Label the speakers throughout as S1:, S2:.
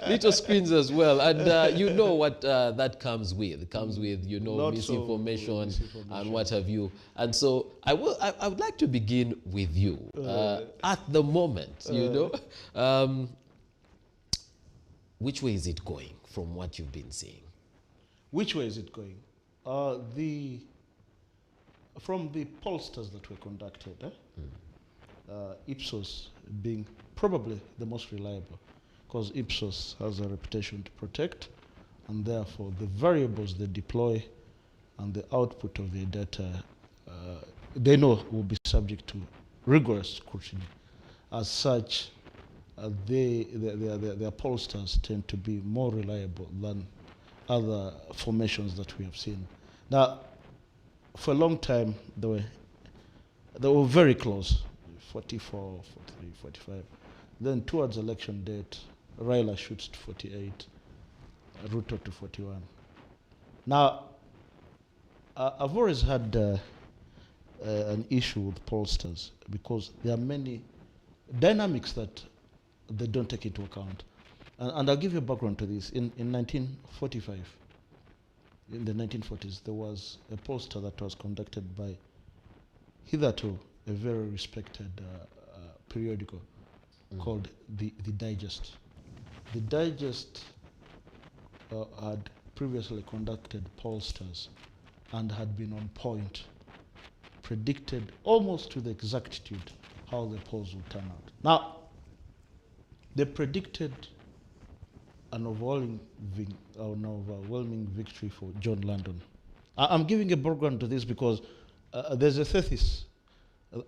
S1: little screens as well. And you know what that comes with. It comes with, you know, misinformation and what have you. And so I would like to begin with you. At the moment, you know, which way is it going from what you've been seeing?
S2: Which way is it going? From the pollsters that were conducted, Ipsos being probably the most reliable, because Ipsos has a reputation to protect, and therefore the variables they deploy and the output of their data, they know will be subject to rigorous scrutiny. As such, their pollsters tend to be more reliable than other formations that we have seen. Now, for a long time, they were very close, 44, 43, 45. Then towards election date, Raila shoots to 48, Ruto to 41. Now, I've always had an issue with pollsters because there are many dynamics that they don't take into account. And I'll give you a background to this. In 1945, in the 1940s, there was a pollster that was conducted by hitherto a very respected periodical called the Digest. The Digest had previously conducted pollsters and had been on point, predicted almost to the exactitude how the polls would turn out. Now, they predicted an overwhelming victory for John London. I'm giving a background to this because there's a thesis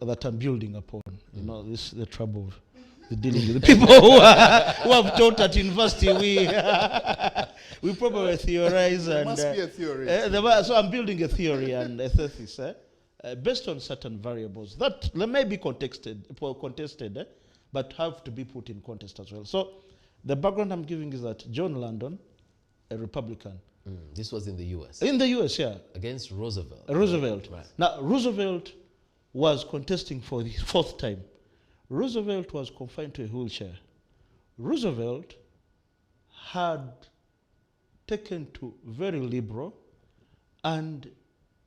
S2: that I'm building upon. You know, this is the trouble of the dealing with the people who have taught at university. We probably theorize.
S3: There must be a theory.
S2: So I'm building a theory and a thesis based on certain variables that may be contested, but have to be put in context as well. So the background I'm giving is that John London, a Republican.
S1: This was in the US?
S2: In the US, yeah.
S1: Against Roosevelt.
S2: Roosevelt.
S1: Right.
S2: Now, Roosevelt was contesting for the fourth time. Roosevelt was confined to a wheelchair. Roosevelt had taken to very liberal, and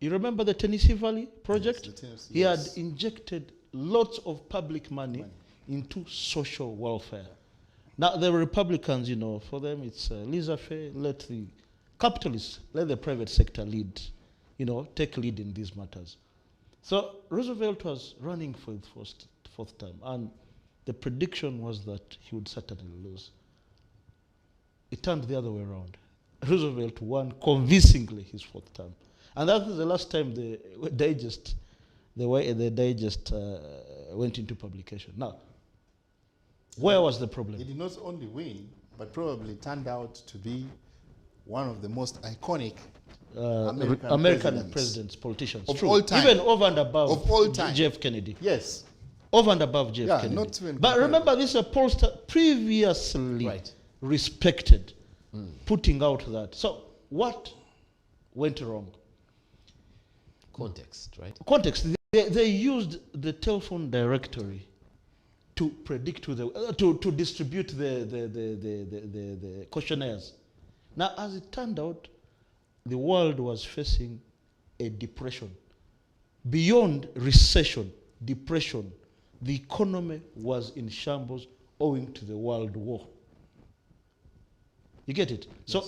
S2: you remember the Tennessee Valley Project?
S3: Yes, the Tennessee,
S2: he
S3: yes.
S2: had injected lots of public money into social welfare. Now, the Republicans, you know, for them it's laissez-faire, let the capitalists, let the private sector lead, you know, take lead in these matters. So Roosevelt was running for the fourth time, and the prediction was that he would certainly lose. It turned the other way around. Roosevelt won convincingly his fourth term. And that was the last time the digest went into publication. Now, where was the problem?
S3: He did not only win, but probably turned out to be one of the most iconic
S2: American presidents, politicians.
S3: Of all time.
S2: Even over and above
S3: Of all time.
S2: JF Kennedy.
S3: Yes.
S2: Over and above JF Kennedy.
S3: Not even
S2: but remember, this is a pollster previously
S1: Right.
S2: respected, putting out that. So what went wrong?
S1: Context, right?
S2: Context. They used the telephone directory to predict to distribute the questionnaires. Now, as it turned out, the world was facing a depression. Beyond recession, depression, the economy was in shambles owing to the world war. You get it? Yes. So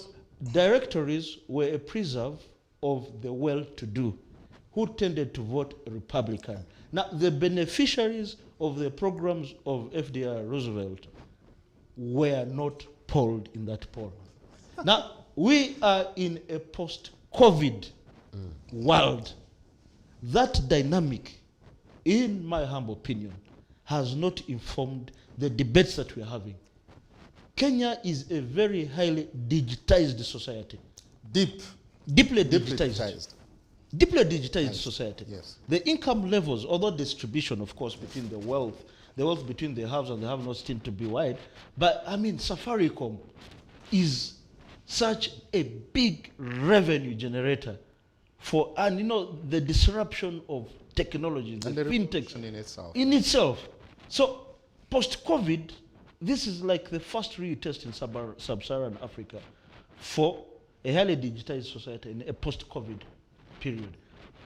S2: directories were a preserve of the well-to-do who tended to vote Republican. Now, the beneficiaries of the programs of FDR Roosevelt were not polled in that poll. Now, we are in a post-COVID world. That dynamic, in my humble opinion, has not informed the debates that we are having. Kenya is a very highly digitized society. Deeply digitized. Deeply digitized society.
S3: Yes.
S2: The income levels, although distribution, of course, between the wealth between the haves and the have-nots seem to be wide, but I mean, Safaricom is such a big revenue generator for, and you know, the disruption of technology, the fintechs
S3: in itself.
S2: So, post-COVID, this is like the first real test in sub-Saharan Africa for a highly digitized society in a post-COVID period.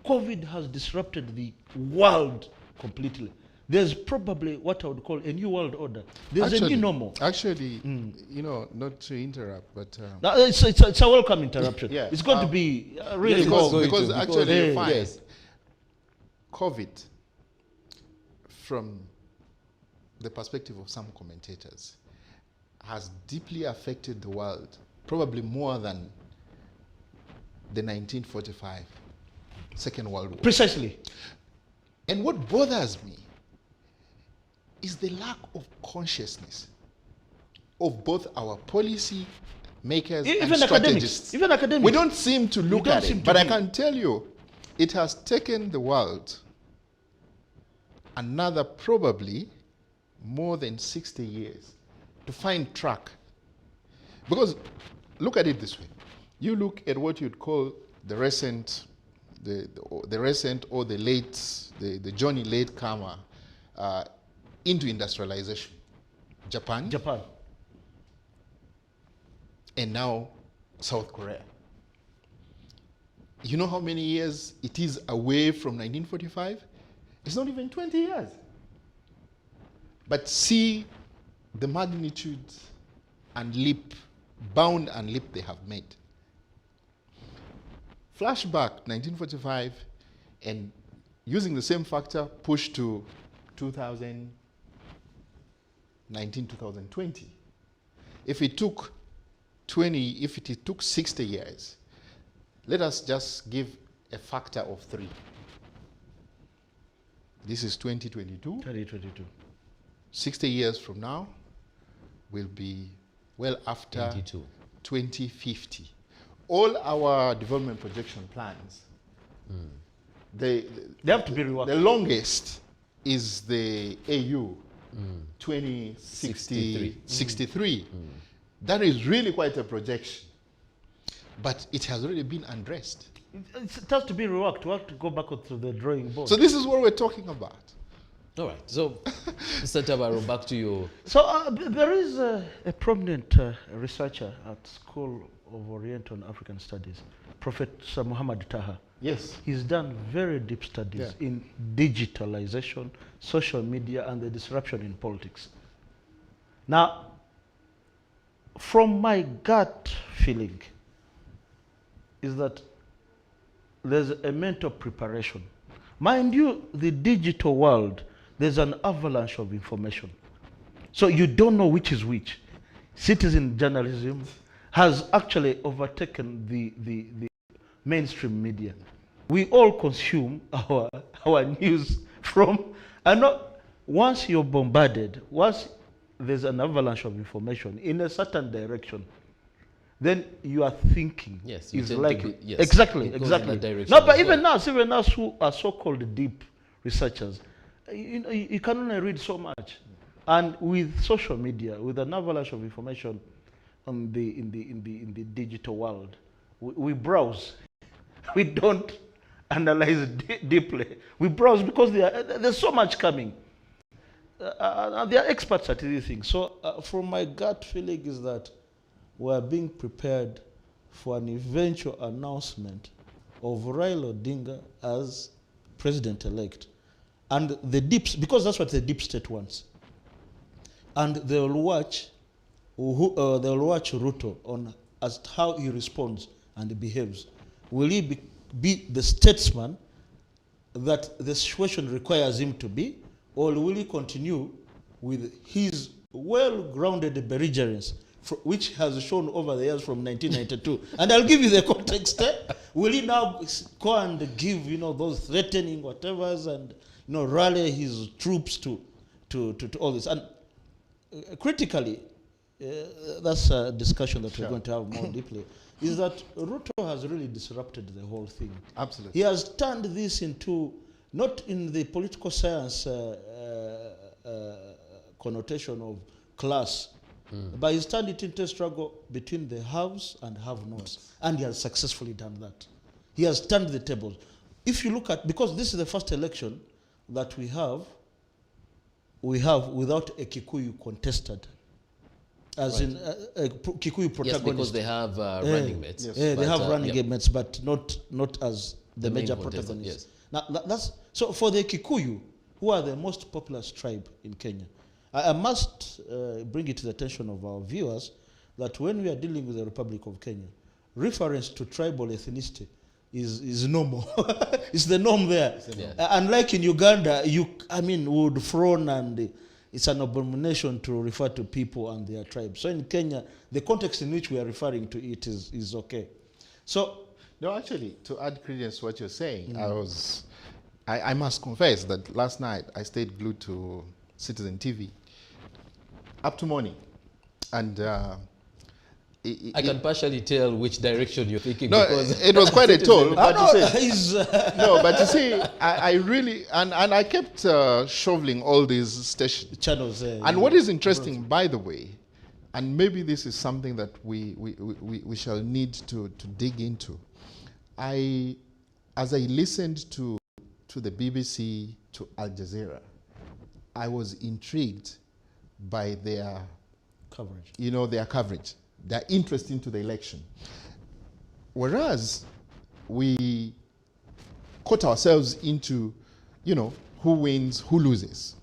S2: COVID has disrupted the world completely. There's probably what I would call a new world order. There's a new normal.
S3: Actually, you know, not to interrupt, but
S2: it's a welcome interruption.
S3: Yeah,
S2: it's going to be really
S3: because actually you find COVID, from the perspective of some commentators, has deeply affected the world, probably more than the 1945 Second World War.
S2: Precisely.
S3: And what bothers me is the lack of consciousness of both our policy makers and strategists.
S2: Even academics.
S3: We don't seem to look at it, but I can tell you, it has taken the world another probably more than 60 years to find track. Because look at it this way. You look at what you'd call the recent, the recent or the late, the Johnny latecomer into industrialization. Japan. And now South Korea. You know how many years it is away from 1945? It's not even 20 years. But see the magnitude and leap, bound and leap they have made. Flashback 1945 and using the same factor push to 2019, 2020. If it took 60 years, let us just give a factor of 3. This is 2022. 60 years from now will be well after 2050. All our development projection plans, they have to be reworked. The longest is the AU 2063. That is really quite a projection. But it has already been undressed.
S2: It has to be reworked. We have to go back to the drawing board.
S3: So this is what we're talking about.
S1: All right. So, Mr. Tabaro, back to you.
S2: So there is a prominent researcher at School of Oriental and African Studies, Professor Muhammad Taha.
S3: Yes.
S2: He's done very deep studies in digitalization, social media, and the disruption in politics. Now, from my gut feeling, is that there's a mental preparation. Mind you, the digital world, there's an avalanche of information. So you don't know which is which. Citizen journalism has actually overtaken the mainstream media. We all consume our news from, and not, once you're bombarded, once there's an avalanche of information in a certain direction, then you are thinking.
S1: Yes,
S2: is like
S1: exactly.
S2: No, but even us who are so-called deep researchers, you can only read so much. And with social media, with an avalanche of information in the digital world, we browse. We don't analyze deeply. We browse because there's so much coming. They are experts at these things. So from my gut feeling is that we are being prepared for an eventual announcement of Raila Odinga as president-elect. And the because that's what the deep state wants. And they'll watch Ruto on as how he responds and behaves. Will he be the statesman that the situation requires him to be, or will he continue with his well-grounded belligerence, which has shown over the years from 1992? And I'll give you the context. Will he now go and give, those threatening whatevers and, rally his troops to all this? And critically, that's a discussion that we're going to have more deeply, is that Ruto has really disrupted the whole thing.
S3: Absolutely.
S2: He has turned this into, not in the political science connotation of class, but he's turned it into a struggle between the haves and have-nots. And he has successfully done that. He has turned the tables. If you look at, because this is the first election that we have without a Kikuyu contested as in Kikuyu protagonist.
S1: Yes, because they have running mates.
S2: Yes. Yeah, they have running mates, but not as the major protagonist.
S1: Yes.
S2: Now that's so for the Kikuyu, who are the most populous tribe in Kenya. I must bring it to the attention of our viewers that when we are dealing with the Republic of Kenya, reference to tribal ethnicity is normal. It's the norm there. Unlike in Uganda, would frown, and it's an abomination to refer to people and their tribes. So in Kenya, the context in which we are referring to it is okay. So
S3: no, actually, to add credence to what you're saying, I must confess that last night I stayed glued to Citizen TV up to morning, and
S1: I can partially tell which direction you're thinking.
S3: No,
S1: because
S3: it was quite a toll. But you see, I really, and I kept shoveling all these channels. And what is interesting, by the way, and maybe this is something that we shall need to dig into. As I listened to the BBC, to Al Jazeera, I was intrigued by their
S2: coverage.
S3: Their coverage, their interest into the election. Whereas we caught ourselves into, who wins, who loses.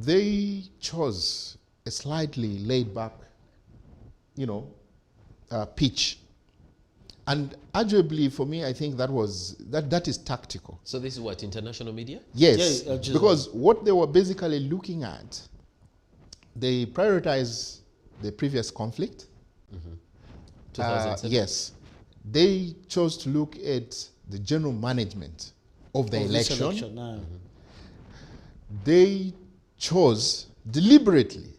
S3: They chose a slightly laid back, pitch. And arguably, for me, I think that is tactical.
S1: So this is what, international media?
S3: Yes, because what they were basically looking at, they prioritize the previous conflict.
S1: 2007?
S3: Yes. They chose to look at the general management of the election. They chose deliberately,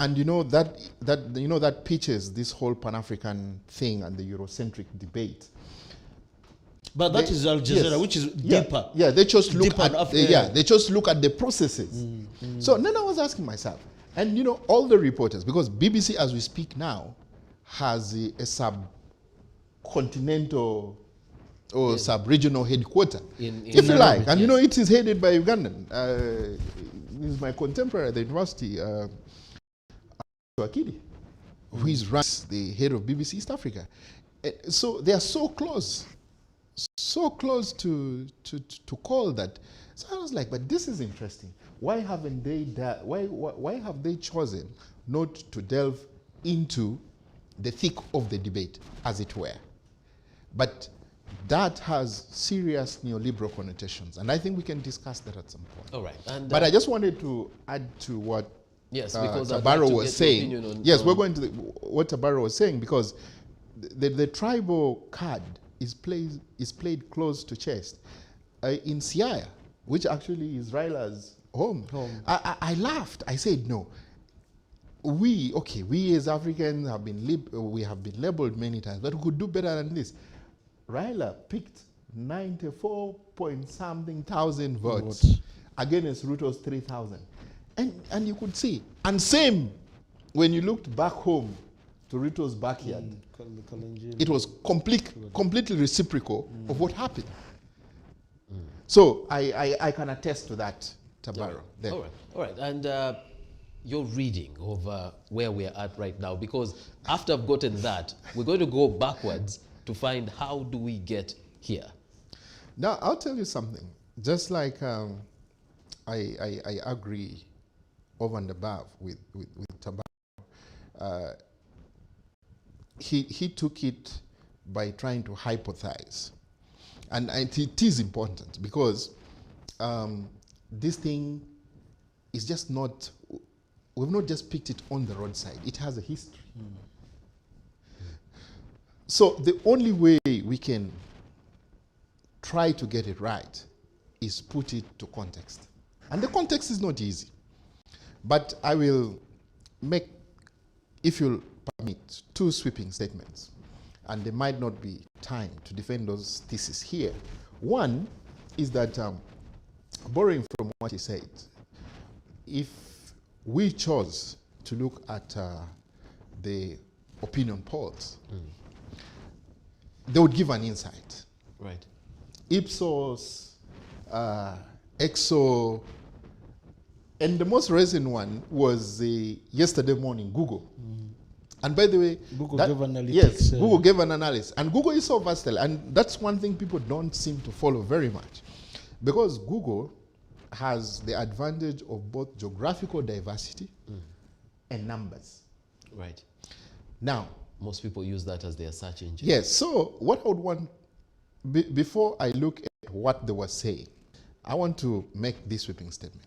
S3: and that pitches this whole Pan-African thing and the Eurocentric debate.
S2: But that is Al Jazeera, which is deeper.
S3: Yeah, they chose to look at they chose to look at the processes. So then I was asking myself, and all the reporters, because BBC as we speak now has a sub-continental or sub-regional headquarter, if you like. And it is headed by Ugandan. This is my contemporary at the university, Akidi, who is the head of BBC East Africa. So they are so close to call that. So I was like, but this is interesting. Why haven't they why have they chosen not to delve into the thick of the debate, as it were? But that has serious neoliberal connotations, and I think we can discuss that at some point.
S1: All right.
S3: But I just wanted to add to what
S1: because
S3: Tabaro was saying. We're going to what Tabaro was saying, because the tribal card is played close to chest. In Siaya, which actually is Raila's home. I laughed. I said, no. We as Africans have been labeled many times, but we could do better than this. Raila picked 94-point-something thousand votes against Ruto's 3,000. And you could see. And same when you looked back home to Ruto's backyard, it was completely reciprocal of what happened. So I can attest to that, Tabaro.
S1: All right. And your reading of where we're at right now, because after I've gotten that, we're going to go backwards to find how do we get here.
S3: Now, I'll tell you something. Just like I agree over and above with Tabaro, he took it by trying to hypothesize. And it is important, because this thing is just not, we've not just picked it on the roadside. It has a history. So the only way we can try to get it right is put it to context. And the context is not easy. But I will make, if you'll permit, two sweeping statements. And there might not be time to defend those theses here. One is that, borrowing from what he said, if we chose to look at the opinion polls, they would give an insight.
S1: Right.
S3: Ipsos, EXO, And the most recent one was yesterday morning, Google. And by the way,
S2: Google gave analytics.
S3: Yes, Google gave an analysis. And Google is so versatile. And that's one thing people don't seem to follow very much. Because Google has the advantage of both geographical diversity and numbers.
S1: Right.
S3: Now,
S1: most people use that as their search engine.
S3: yes, so what I would want, before I look at what they were saying, I want to make this sweeping statement.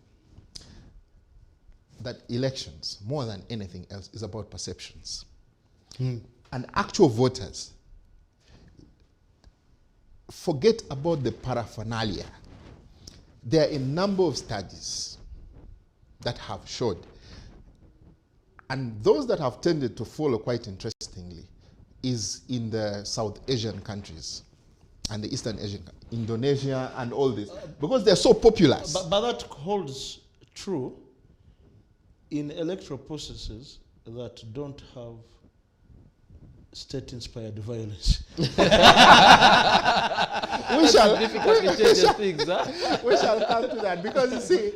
S3: That elections, more than anything else, is about perceptions. And actual voters, forget about the paraphernalia. There are a number of studies that have showed, and those that have tended to follow quite interestingly, is in the South Asian countries and the Eastern Asian, Indonesia and all this, because they're so populous.
S2: But that holds true in electoral processes that don't have state-inspired violence.
S3: We shall come to that, because you see,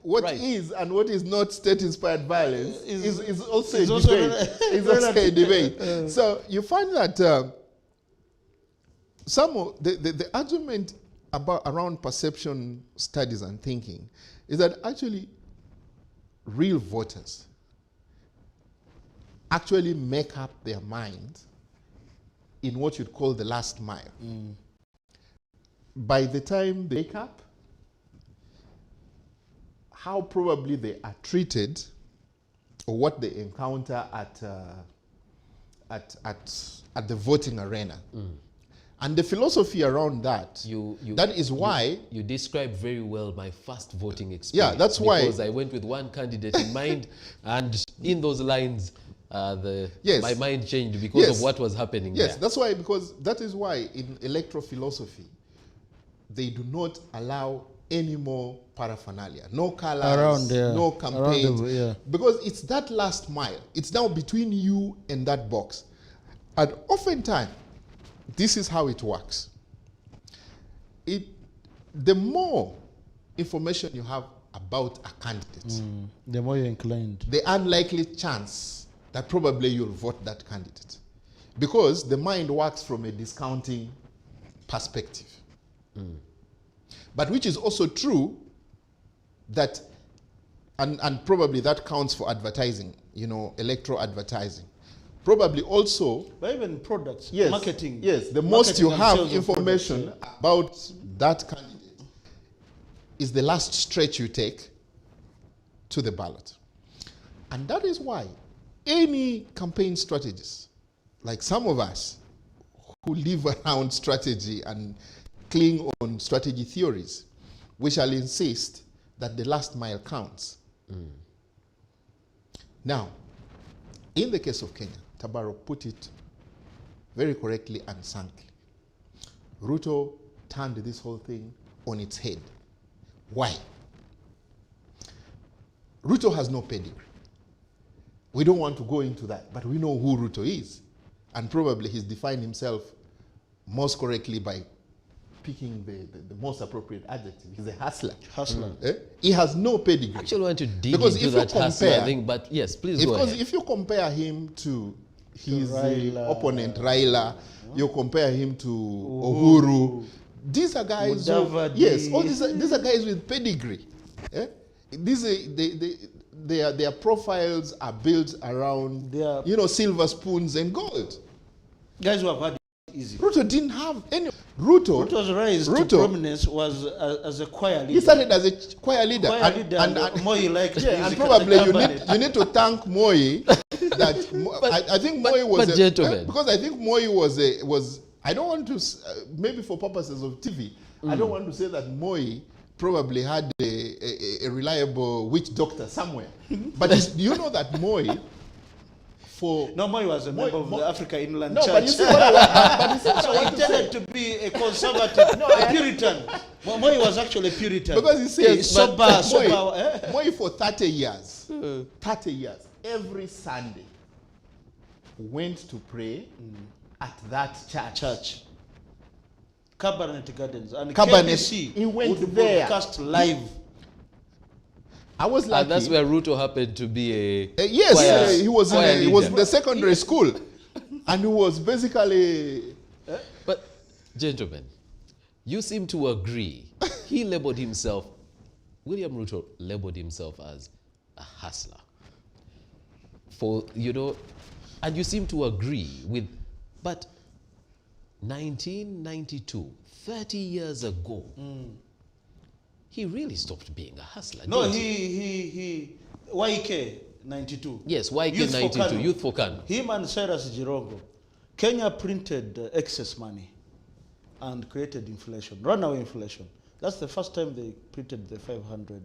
S3: what is and what is not state-inspired violence is also a debate. It's also a debate. So you find that some of the argument around perception studies and thinking is that actually real voters actually make up their mind in what you'd call the last mile. By the time they wake up, how probably they are treated or what they encounter at the voting arena. And the philosophy around that, that is why...
S1: You describe very well my first voting experience.
S3: Yeah, that's why...
S1: Because I went with one candidate in mind, and in those lines, my mind changed because of what was happening there.
S3: Yes, that's why, because that is why in electoral philosophy, they do not allow any more paraphernalia, no colors, no campaigns, because it's that last mile. It's now between you and that box. And oftentimes, this is how it works. The more information you have about a candidate,
S2: the more you're inclined.
S3: The unlikely chance that probably you'll vote that candidate. Because the mind works from a discounting perspective. But which is also true that, and probably that counts for advertising, electoral advertising. Probably also...
S2: But even products, marketing.
S3: Yes, the most you have information about that candidate is the last stretch you take to the ballot. And that is why any campaign strategist, like some of us who live around strategy and cling on strategy theories, we shall insist that the last mile counts. Now, in the case of Kenya, Tabaro put it very correctly and succinctly. Ruto turned this whole thing on its head. Why? Ruto has no pedigree. We don't want to go into that, but we know who Ruto is. And probably he's defined himself most correctly by picking the most appropriate adjective. He's a hustler. He has no pedigree.
S1: I actually want to dig into that hustler thing, but yes, please go ahead.
S3: Because if you compare him to his opponent, Raila, you compare him to Uhuru, these are guys these are guys with pedigree. Their profiles are built around silver spoons and gold.
S2: Guys who have had easy.
S3: Ruto didn't have any. Ruto's
S2: rise to prominence was as a choir leader.
S3: He started as a choir leader.
S2: And Moi liked
S3: and probably you need to thank Moi. I think Moi was because I think Moi was I don't want to maybe for purposes of TV I don't want to say that Moi probably had a reliable witch doctor somewhere. But you know that Moi
S2: Moi was a member of the Africa Inland Church.
S3: But you see what I
S2: intended to be a conservative, a Puritan. Moi was actually a Puritan.
S3: Because you see,
S2: Moi
S3: for 30 years, every Sunday, went to pray at that church.
S2: Cabernet Gardens. And
S3: Cabernet,
S2: KBC
S3: he went
S2: would
S3: there.
S2: broadcast live.
S3: I was lucky.
S1: And that's where Ruto happened to be a
S3: yes, he was in the secondary
S2: Yes.
S3: school, and he was basically.
S1: But, gentlemen, you seem to agree. He labeled himself, William Ruto labeled himself as a hustler. And you seem to agree with, but 1992, 30 years ago, he really stopped being a hustler.
S2: No,
S1: didn't he?
S2: he YK 92.
S1: Yes, YK
S2: Youth for
S1: 92,
S2: Kano.
S1: Youth for Kano.
S2: Him and Cyrus Jirongo. Kenya printed excess money and created inflation, runaway inflation. That's the first time they printed the 500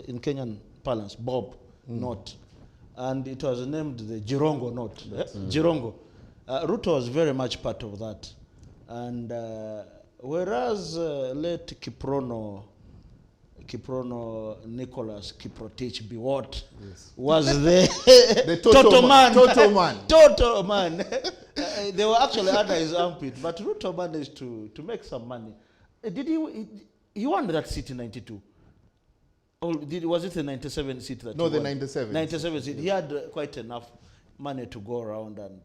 S2: in Kenyan parlance, Bob note. And it was named the Jirongo note. Jirongo. Ruto was very much part of that. And whereas late Kiprono Nicholas Kiprotich Biwot was the
S3: Total man.
S2: Total man. They were actually under his armpit, but Ruto managed to make some money. Did he won that seat in 92? Or was it the 97 seat that
S3: No,
S2: he
S3: the
S2: won?
S3: 97.
S2: 97 seat. He had quite enough money to go around and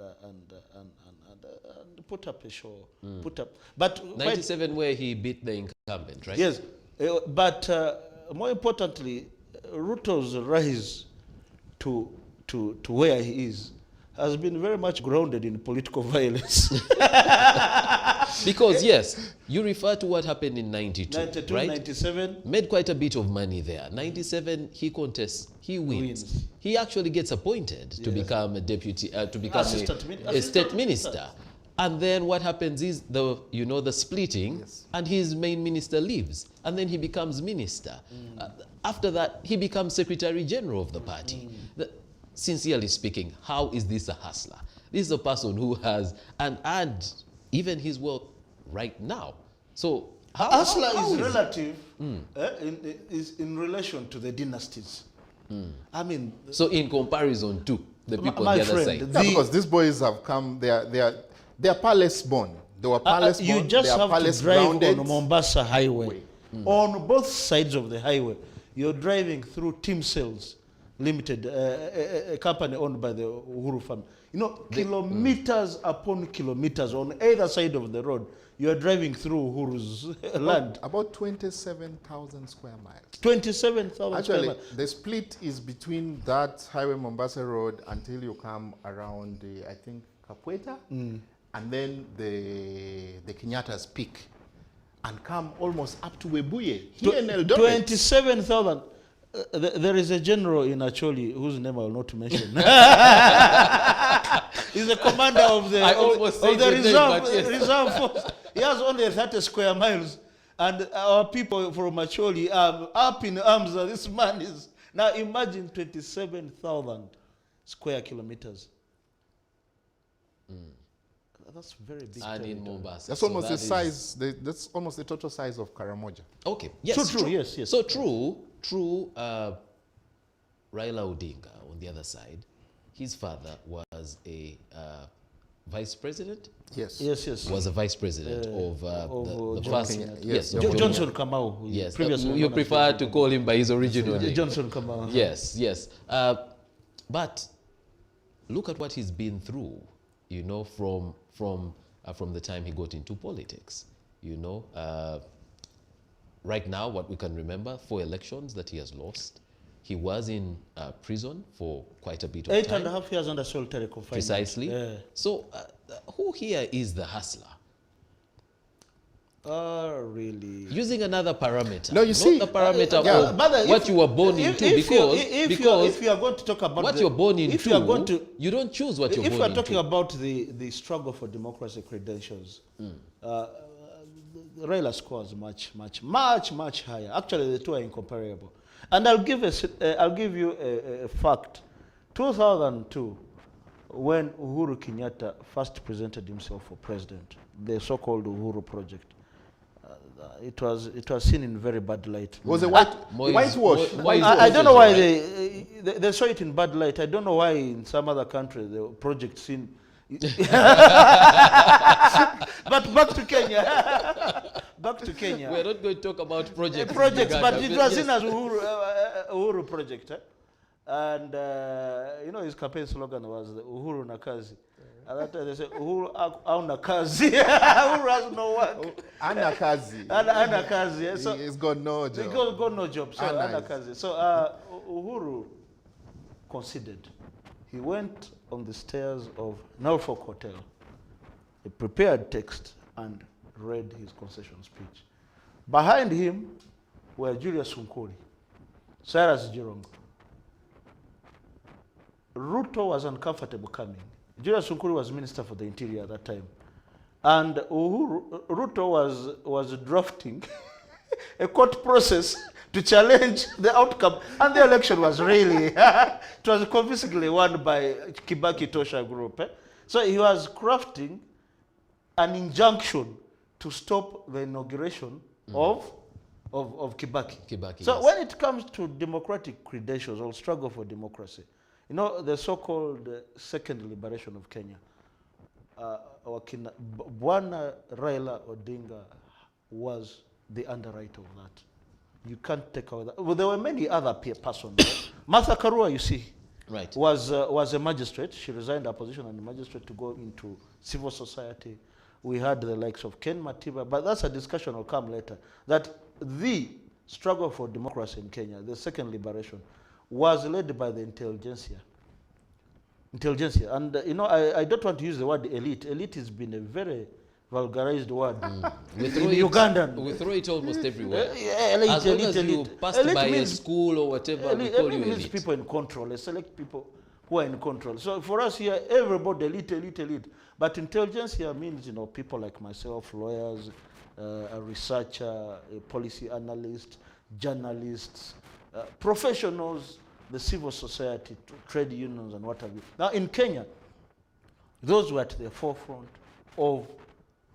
S2: put up a show. But
S1: 97 where he beat the incumbent, right?
S2: yes, but more importantly, Ruto's rise to where he is has been very much grounded in political violence.
S1: Because yes, you refer to what happened in 92,
S2: 92,
S1: right?
S2: 97.
S1: Made quite a bit of money there. 97, he contests, he wins. He actually gets appointed to become a deputy, to become a state minister. And then what happens is the splitting, and his main minister leaves, and then he becomes minister. After that, he becomes secretary general of the party. Sincerely speaking, how is this a hustler? This is a person who has and even his wealth right now. So
S2: Hustler is relative, is in relation to the dynasties. I mean,
S1: so in comparison to the people on
S2: my
S1: the other
S2: friend,
S1: side.
S3: Yeah, because these boys have come, they are palace born. They were palace born.
S2: you just
S3: they are
S2: have
S3: palace
S2: to drive
S3: grounded.
S2: on Mombasa Highway. On both sides of the highway, you're driving through Team Sales Limited, a company owned by the Uhuru family. You know, kilometers upon kilometers on either side of the road, you're driving through Uhuru's land.
S3: About 27,000 square miles.
S2: 27,000 square
S3: Actually,
S2: miles.
S3: the split is between that highway Mombasa Road until you come around I think Kapweta, and then the Kenyatta's Peak, and come almost up to Webuye. Here in Eldoret.
S2: 27,000. There is a general in Acholi whose name I will not mention. He's the commander of the reserve force. He has only 30 square miles, and our people from Acholi are up in arms that this man is. Now imagine 27,000 square kilometers. That's very big.
S1: And in Mombasa.
S3: That's almost the size. That's almost the total size of Karamoja.
S1: Okay. Yes.
S2: So true. Yes.
S1: So true. Raila Odinga on the other side, his father was a vice president.
S2: Yes.
S1: Was a vice president of the first.
S3: Kenya.
S1: Yes.
S2: Johnson Kamau.
S1: Yes. You prefer to call him by his original name.
S2: Johnson Kamau.
S1: Yes. But look at what he's been through. You know, from the time he got into politics. You know. Right now, what we can remember, 4 elections that he has lost. He was in prison for quite a bit of time.
S2: 8.5 years under solitary confinement.
S1: Precisely.
S2: Yeah.
S1: So, who here is the hustler?
S2: Really?
S1: Using another parameter.
S3: No, you see,
S1: not the parameter of what you were born into, because
S2: if you are going to talk about
S1: what you're born into,
S2: if you are going to,
S1: you don't choose what you're born
S2: into. If you are talking
S1: into.
S2: about the struggle for democracy credentials, Raila scores much higher. Actually, the two are incomparable. And I'll give you a fact. 2002, when Uhuru Kenyatta first presented himself for president, the so-called Uhuru project, it was seen in very bad light.
S3: Was a whitewash.
S2: I don't know why they saw it in bad light. I don't know why in some other country the project seen. But back to Kenya. Back to Kenya.
S1: We're not going to talk about projects.
S2: Projects,
S1: in
S2: but
S1: Uganda.
S2: it was
S1: Yes.
S2: seen as Uhuru project. And you know, his campaign slogan was Uhuru na kazi. At that time they said Uhuru auna kazi. Uhuru has no work.
S3: Ana kazi.
S2: Ana kazi. So
S3: He's got no job.
S2: he got no job. So
S3: Ana
S2: ana
S3: is-
S2: kazi. So Uhuru considered. He went on the stairs of Norfolk Hotel. He prepared text and read his concession speech. Behind him were Julius Sunkuri, Cyrus Jirongo. Ruto was uncomfortable coming. Julius Sunkuri was Minister for the Interior at that time. And Ruto was drafting a court process to challenge the outcome. And the election was really, it was convincingly won by Kibaki Tosha group. So he was crafting an injunction to stop the inauguration of Kibaki.
S1: Kibaki,
S2: So
S1: yes.
S2: when it comes to democratic credentials or struggle for democracy, you know, the so-called second liberation of Kenya, Bwana Raila Odinga was the underwriter of that. You can't take away that. Well, there were many other persons. Martha Karua, you see,
S1: Right.
S2: was a magistrate. She resigned her position as a magistrate to go into civil society. We had the likes of Ken Matiba, but that's a discussion will come later. That the struggle for democracy in Kenya, the second liberation, was led by the intelligentsia. And you know, I don't want to use the word elite. Elite has been a very vulgarized word.
S1: We
S2: In
S1: throw it,
S2: Ugandan.
S1: we throw it almost everywhere.
S2: Elite,
S1: As long
S2: elite,
S1: as you
S2: elite.
S1: passed
S2: Elite
S1: by a
S2: means-
S1: school or whatever, we call you
S2: means
S1: elite.
S2: people in control. They select people who are in control. So for us here, everybody elite. But intelligence here means, you know, people like myself, lawyers, a researcher, a policy analyst, journalists, professionals, the civil society, trade unions, and what have you. Now in Kenya, those were at the forefront of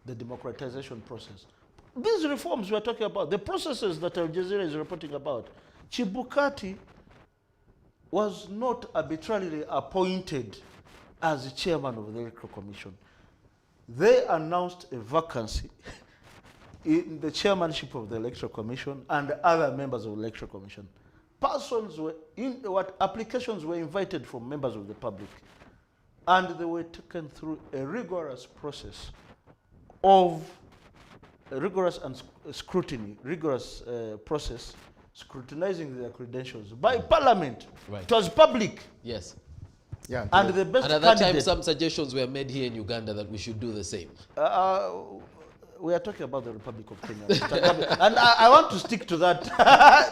S2: the democratization process. These reforms we're talking about, the processes that Al Jazeera is reporting about, Chibukati was not arbitrarily appointed as chairman of the Electoral Commission. They announced a vacancy in the chairmanship of the Electoral Commission and other members of the Electoral Commission. Persons were applications were invited from members of the public, and they were taken through a rigorous process of rigorous process scrutinizing their credentials by Parliament.
S1: Right.
S2: It was public.
S1: Yes.
S3: Yeah.
S2: And the best
S1: And at that time,
S2: candidate.
S1: some suggestions were made here in Uganda that we should do the same.
S2: We are talking about the Republic of Kenya. And I want to stick to that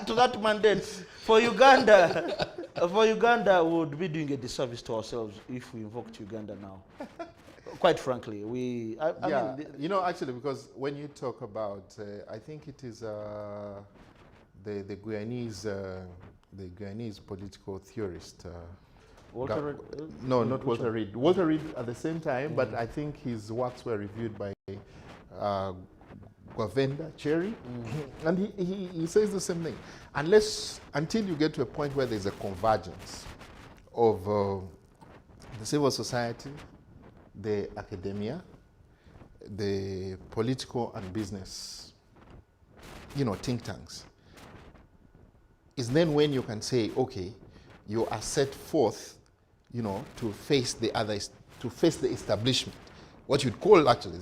S2: to that mandate. For Uganda, we would be doing a disservice to ourselves if we invoked Uganda now. Quite frankly, I
S3: Yeah,
S2: mean,
S3: you know, actually, because when you talk about, I think it is the Guyanese political theorist.
S2: Walter Reed,
S3: No, not Walter Reed. Walter Reed at the same time, but I think his works were reviewed by Gwavenda Cherry, and he says the same thing. Until you get to a point where there's a convergence of the civil society, the academia, the political and business, you know, think tanks, is then when you can say, okay, you are set forth, you know, to face the establishment, what you'd call actually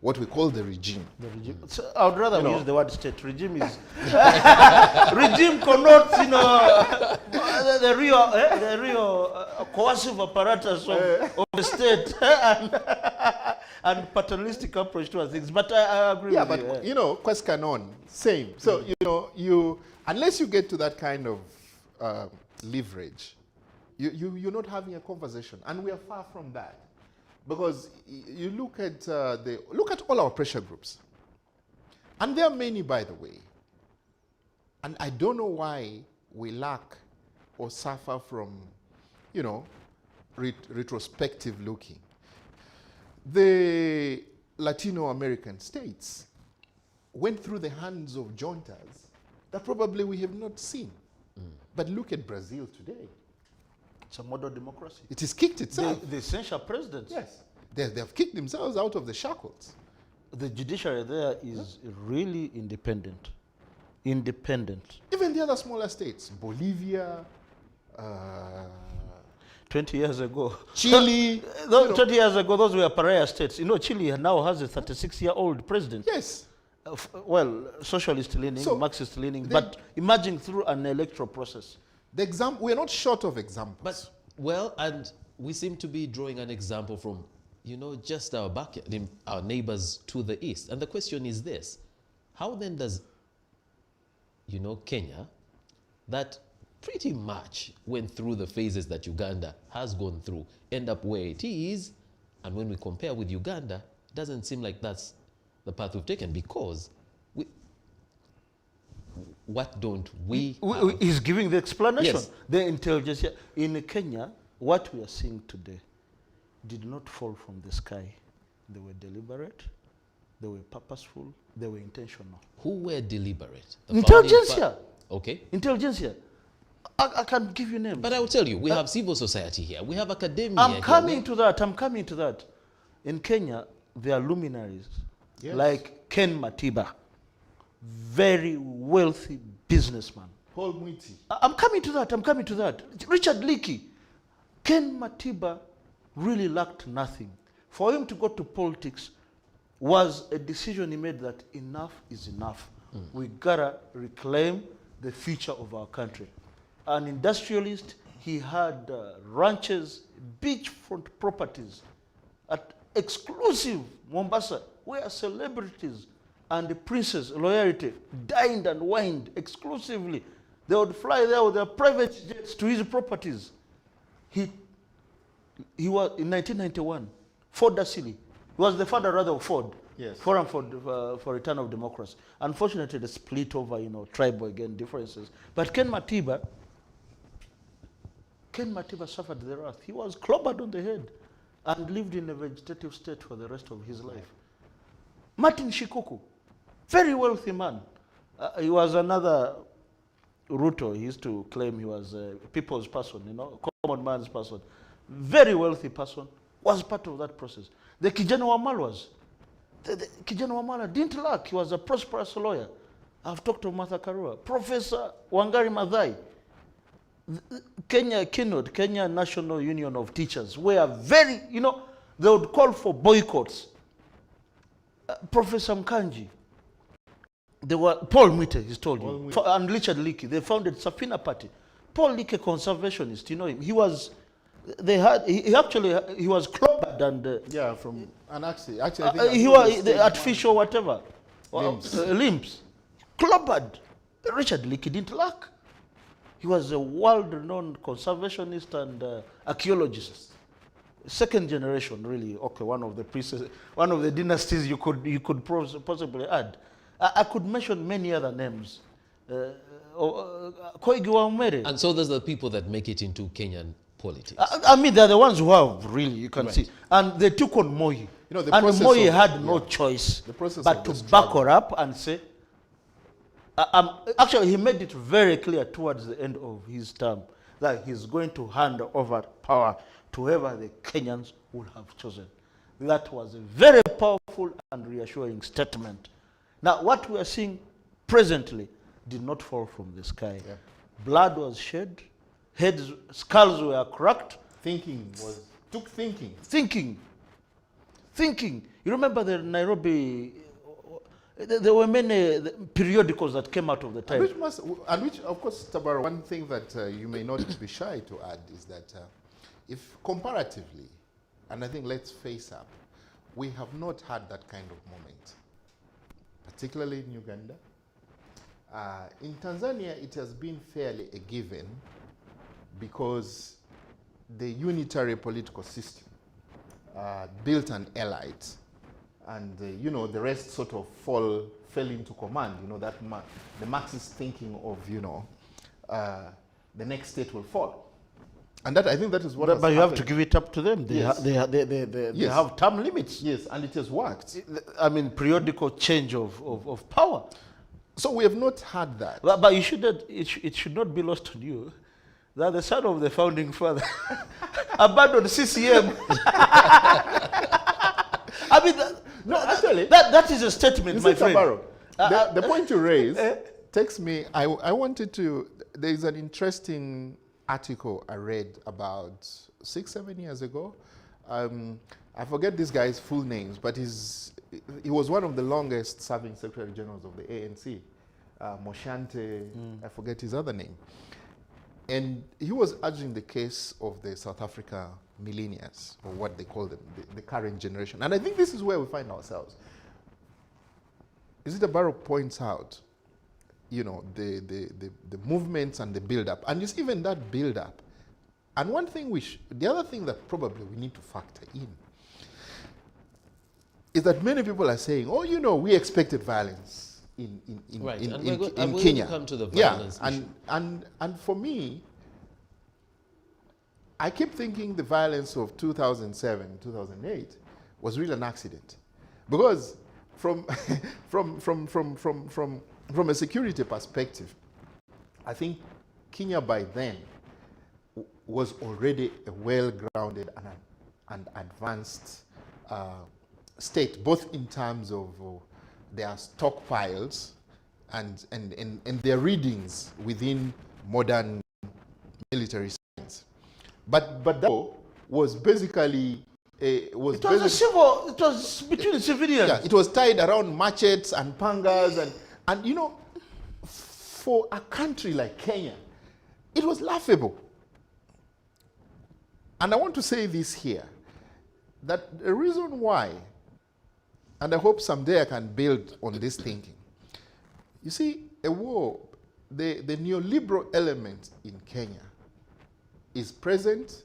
S3: what we call the regime.
S2: the regime. So I would rather
S3: You know.
S2: use the word state. Regime is regime connotes, you know, the real coercive apparatus of the state and paternalistic approach to things. But I agree
S3: Yeah,
S2: with
S3: but
S2: you.
S3: you know, quest canon, same. So you know, unless you get to that kind of leverage, you're not having a conversation, and we are far from that, because you look at all our pressure groups, and there are many, by the way, and I don't know why we lack or suffer from, you know, retrospective looking. The Latino American states went through the hands of juntas that probably we have not seen. But look at Brazil today.
S2: It's a model democracy.
S3: It has kicked itself.
S2: The essential presidents.
S3: Yes. They've kicked themselves out of the shackles.
S2: The judiciary there is really independent. Independent.
S3: Even the other smaller states, Bolivia,
S2: 20 years ago.
S3: Chile.
S2: 20 years ago, those were pariah states. You know, Chile now has a 36-year-old president.
S3: Yes.
S2: Well, socialist leaning,
S3: So
S2: Marxist leaning, but emerging through an electoral process.
S3: We're not short of examples.
S1: But, well, and we seem to be drawing an example from, you know, just our backyard, our neighbors to the east. And the question is this: how then does, you know, Kenya, that pretty much went through the phases that Uganda has gone through, end up where it is? And when we compare with Uganda, it doesn't seem like that's the path we've taken, because what don't we have?
S2: He's giving the explanation.
S1: Yes.
S2: The intelligence in Kenya, what we are seeing today did not fall from the sky. They were deliberate, they were purposeful, they were intentional.
S1: Who were deliberate?
S2: Intelligentsia.
S1: Okay.
S2: Intelligentsia. I can give you names.
S1: But I will tell you, we have civil society here. We have academia
S2: I'm
S1: here.
S2: coming to that. In Kenya, there are luminaries like Ken Matiba, very wealthy businessman.
S3: Paul Mwiti.
S2: I'm coming to that. Richard Leakey. Ken Matiba really lacked nothing. For him to go to politics was a decision he made that enough is enough. We gotta reclaim the future of our country. An industrialist, he had ranches, beachfront properties at exclusive Mombasa, where celebrities and the princes, loyalty, dined and wined exclusively. They would fly there with their private jets to his properties. He was, in 1991, Ford Dasili. He was the father, rather, of Ford.
S3: Yes.
S2: Forum for Return of Democracy. Unfortunately, the split over, you know, tribal, again, differences. But Ken Matiba suffered the wrath. He was clobbered on the head and lived in a vegetative state for the rest of his life. Martin Shikuku, very wealthy man. He was another Ruto. He used to claim he was a people's person, you know, common man's person. Very wealthy person, was part of that process. The Kijana Wamalwas. The Kijana Wamala didn't lack. He was a prosperous lawyer. I've talked to Martha Karua. Professor Wangari Maathai. Kenya National Union of Teachers were very, you know, they would call for boycotts. Professor Mkanji, they were, Paul Mwite, he's told you, and Richard Leakey, they founded Safina Party. Paul Leakey, conservationist, you know him. He was, he was clobbered and...
S3: from an accident. Actually, I think
S2: he was the artificial whatever. Limbs. Clobbered. Richard Leakey didn't lack. He was a world-renowned conservationist and archaeologist. Second generation, really. Okay, one of the dynasties you could possibly add. I could mention many other names. Koigi Waumere.
S1: And so those are the people that make it into Kenyan politics.
S2: I mean, they're the ones who have really, you can see. And they took on Moi. You
S3: know,
S2: and Moi had no choice but to back her up and say, actually, he made it very clear towards the end of his term that he's going to hand over power to whoever the Kenyans would have chosen. That was a very powerful and reassuring statement. Now, what we are seeing presently did not fall from the sky. Yeah. Blood was shed, skulls were cracked.
S3: Took thinking.
S2: Thinking. You remember the Nairobi... There were many periodicals that came out of the time.
S3: And which, of course, Tabara, one thing that you may not be shy to add is that if comparatively, and I think let's face up, we have not had that kind of moment, particularly in Uganda. In Tanzania, it has been fairly a given because the unitary political system built an elite. And, you know, the rest sort of fell into command, you know, the Marxist thinking of, you know, the next state will fall. And that, I think that is what has
S2: But you
S3: happened.
S2: have to give it up to them. They have term limits.
S3: Yes, and it has worked.
S2: I mean, periodical change of power.
S3: So we have not had that.
S2: But you it should not be lost on you that the son of the founding father abandoned CCM I mean,
S3: No, actually,
S2: that is a statement, my friend.
S3: Barrow, the point you raise takes me. I wanted to. There is an interesting article I read about 6-7 years ago. I forget this guy's full names, but he was one of the longest serving Secretary Generals of the ANC. Moshante, I forget his other name. And he was urging the case of the South Africa millennials, or what they call them, the current generation. And I think this is where we find ourselves. Seetv Barrow points out, you know, the movements and the build-up. And it's even that build-up. And one thing the other thing that probably we need to factor in is that many people are saying, oh, you know, we expected violence in Kenya.
S1: Come to the violence issue.
S3: And for me, I keep thinking the violence of 2007, 2008 was really an accident, because from a security perspective, I think Kenya by then was already a well-grounded and advanced state, both in terms of their stockpiles and their readings within modern military science. But that was basically it was between civilians. Yeah, it was tied around machetes and pangas and you know, for a country like Kenya, it was laughable. And I want to say this here, that the reason why, and I hope someday I can build on this thinking. You see, a war, the neoliberal element in Kenya is present,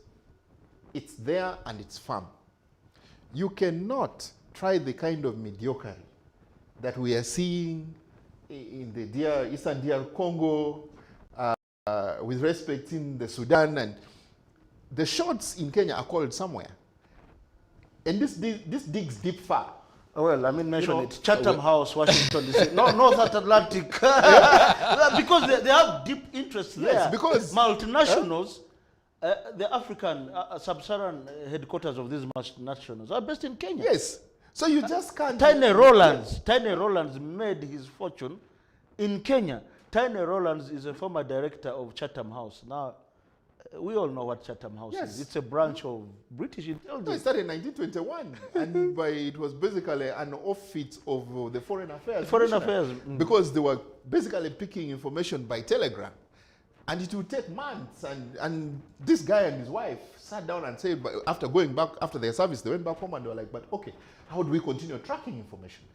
S3: it's there, and it's firm. You cannot try the kind of mediocrity that we are seeing in the Eastern DR Congo, with respect in the Sudan, and the shots in Kenya are called somewhere. And this digs deep far.
S2: Well, I mean, mention it. Chatham House, Washington, D.C. North Atlantic. Because they have deep interests there.
S3: Yes, because
S2: multinationals, the African, sub-Saharan headquarters of these multinationals are based in Kenya.
S3: Yes. So you just can't...
S2: Tiny Rollins made his fortune in Kenya. Tiny Rollins is a former director of Chatham House. Now, we all know what Chatham House is. It's a branch of British intelligence.
S3: No, it started in 1921, and it was basically an offshoot of the Foreign Affairs. Because they were basically picking information by telegram. And it would take months, and this guy and his wife sat down and said, after going back, after their service, they went back home and they were like, but okay, how do we continue tracking information?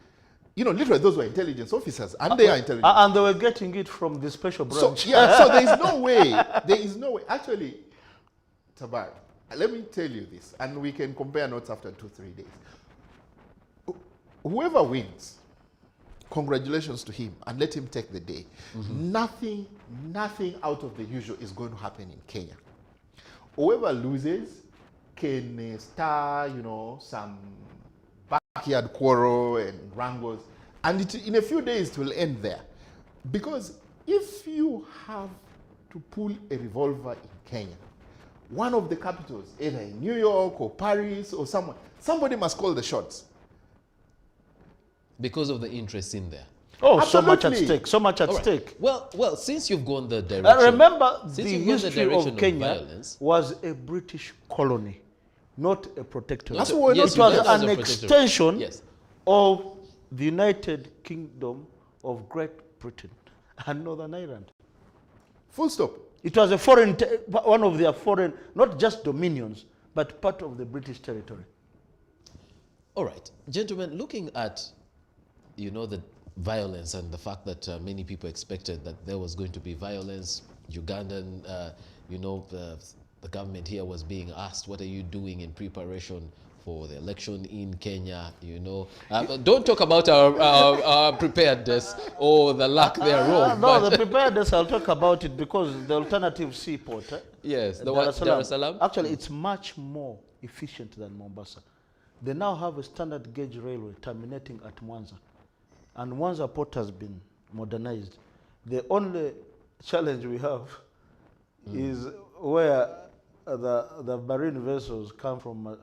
S3: You know, literally those were intelligence officers, and they are intelligence.
S2: And they were getting it from the special branch.
S3: So there is no way. Actually, Tabar, let me tell you this, and we can compare notes after 2-3 days. Whoever wins, congratulations to him, and let him take the day. Nothing out of the usual is going to happen in Kenya. Whoever loses can start, you know, some backyard quarrel and wrangles, and in a few days it will end there. Because if you have to pull a revolver in Kenya, one of the capitals, either in New York or Paris or somewhere, somebody must call the shots.
S1: Because of the interest in there.
S2: Oh, absolutely. So much at stake.
S1: Well, since you've gone the direction...
S2: remember, the history of Kenya was a British colony, not a protectorate. It was an extension of the United Kingdom of Great Britain and Northern Ireland.
S3: Full stop.
S2: It was a one of their foreign, not just dominions, but part of the British territory.
S1: All right. Gentlemen, looking at, you know, the violence and the fact that many people expected that there was going to be violence, Ugandan, you know, the government here was being asked, what are you doing in preparation for the election in Kenya, you know? Don't talk about our preparedness or the lack thereof.
S2: No, the preparedness, I'll talk about it, because the alternative seaport.
S1: Yes, the one, Dar es Salaam.
S2: Actually, it's much more efficient than Mombasa. They now have a standard gauge railway terminating at Mwanza. And Mwanza port has been modernized. The only challenge we have is where the marine vessels come from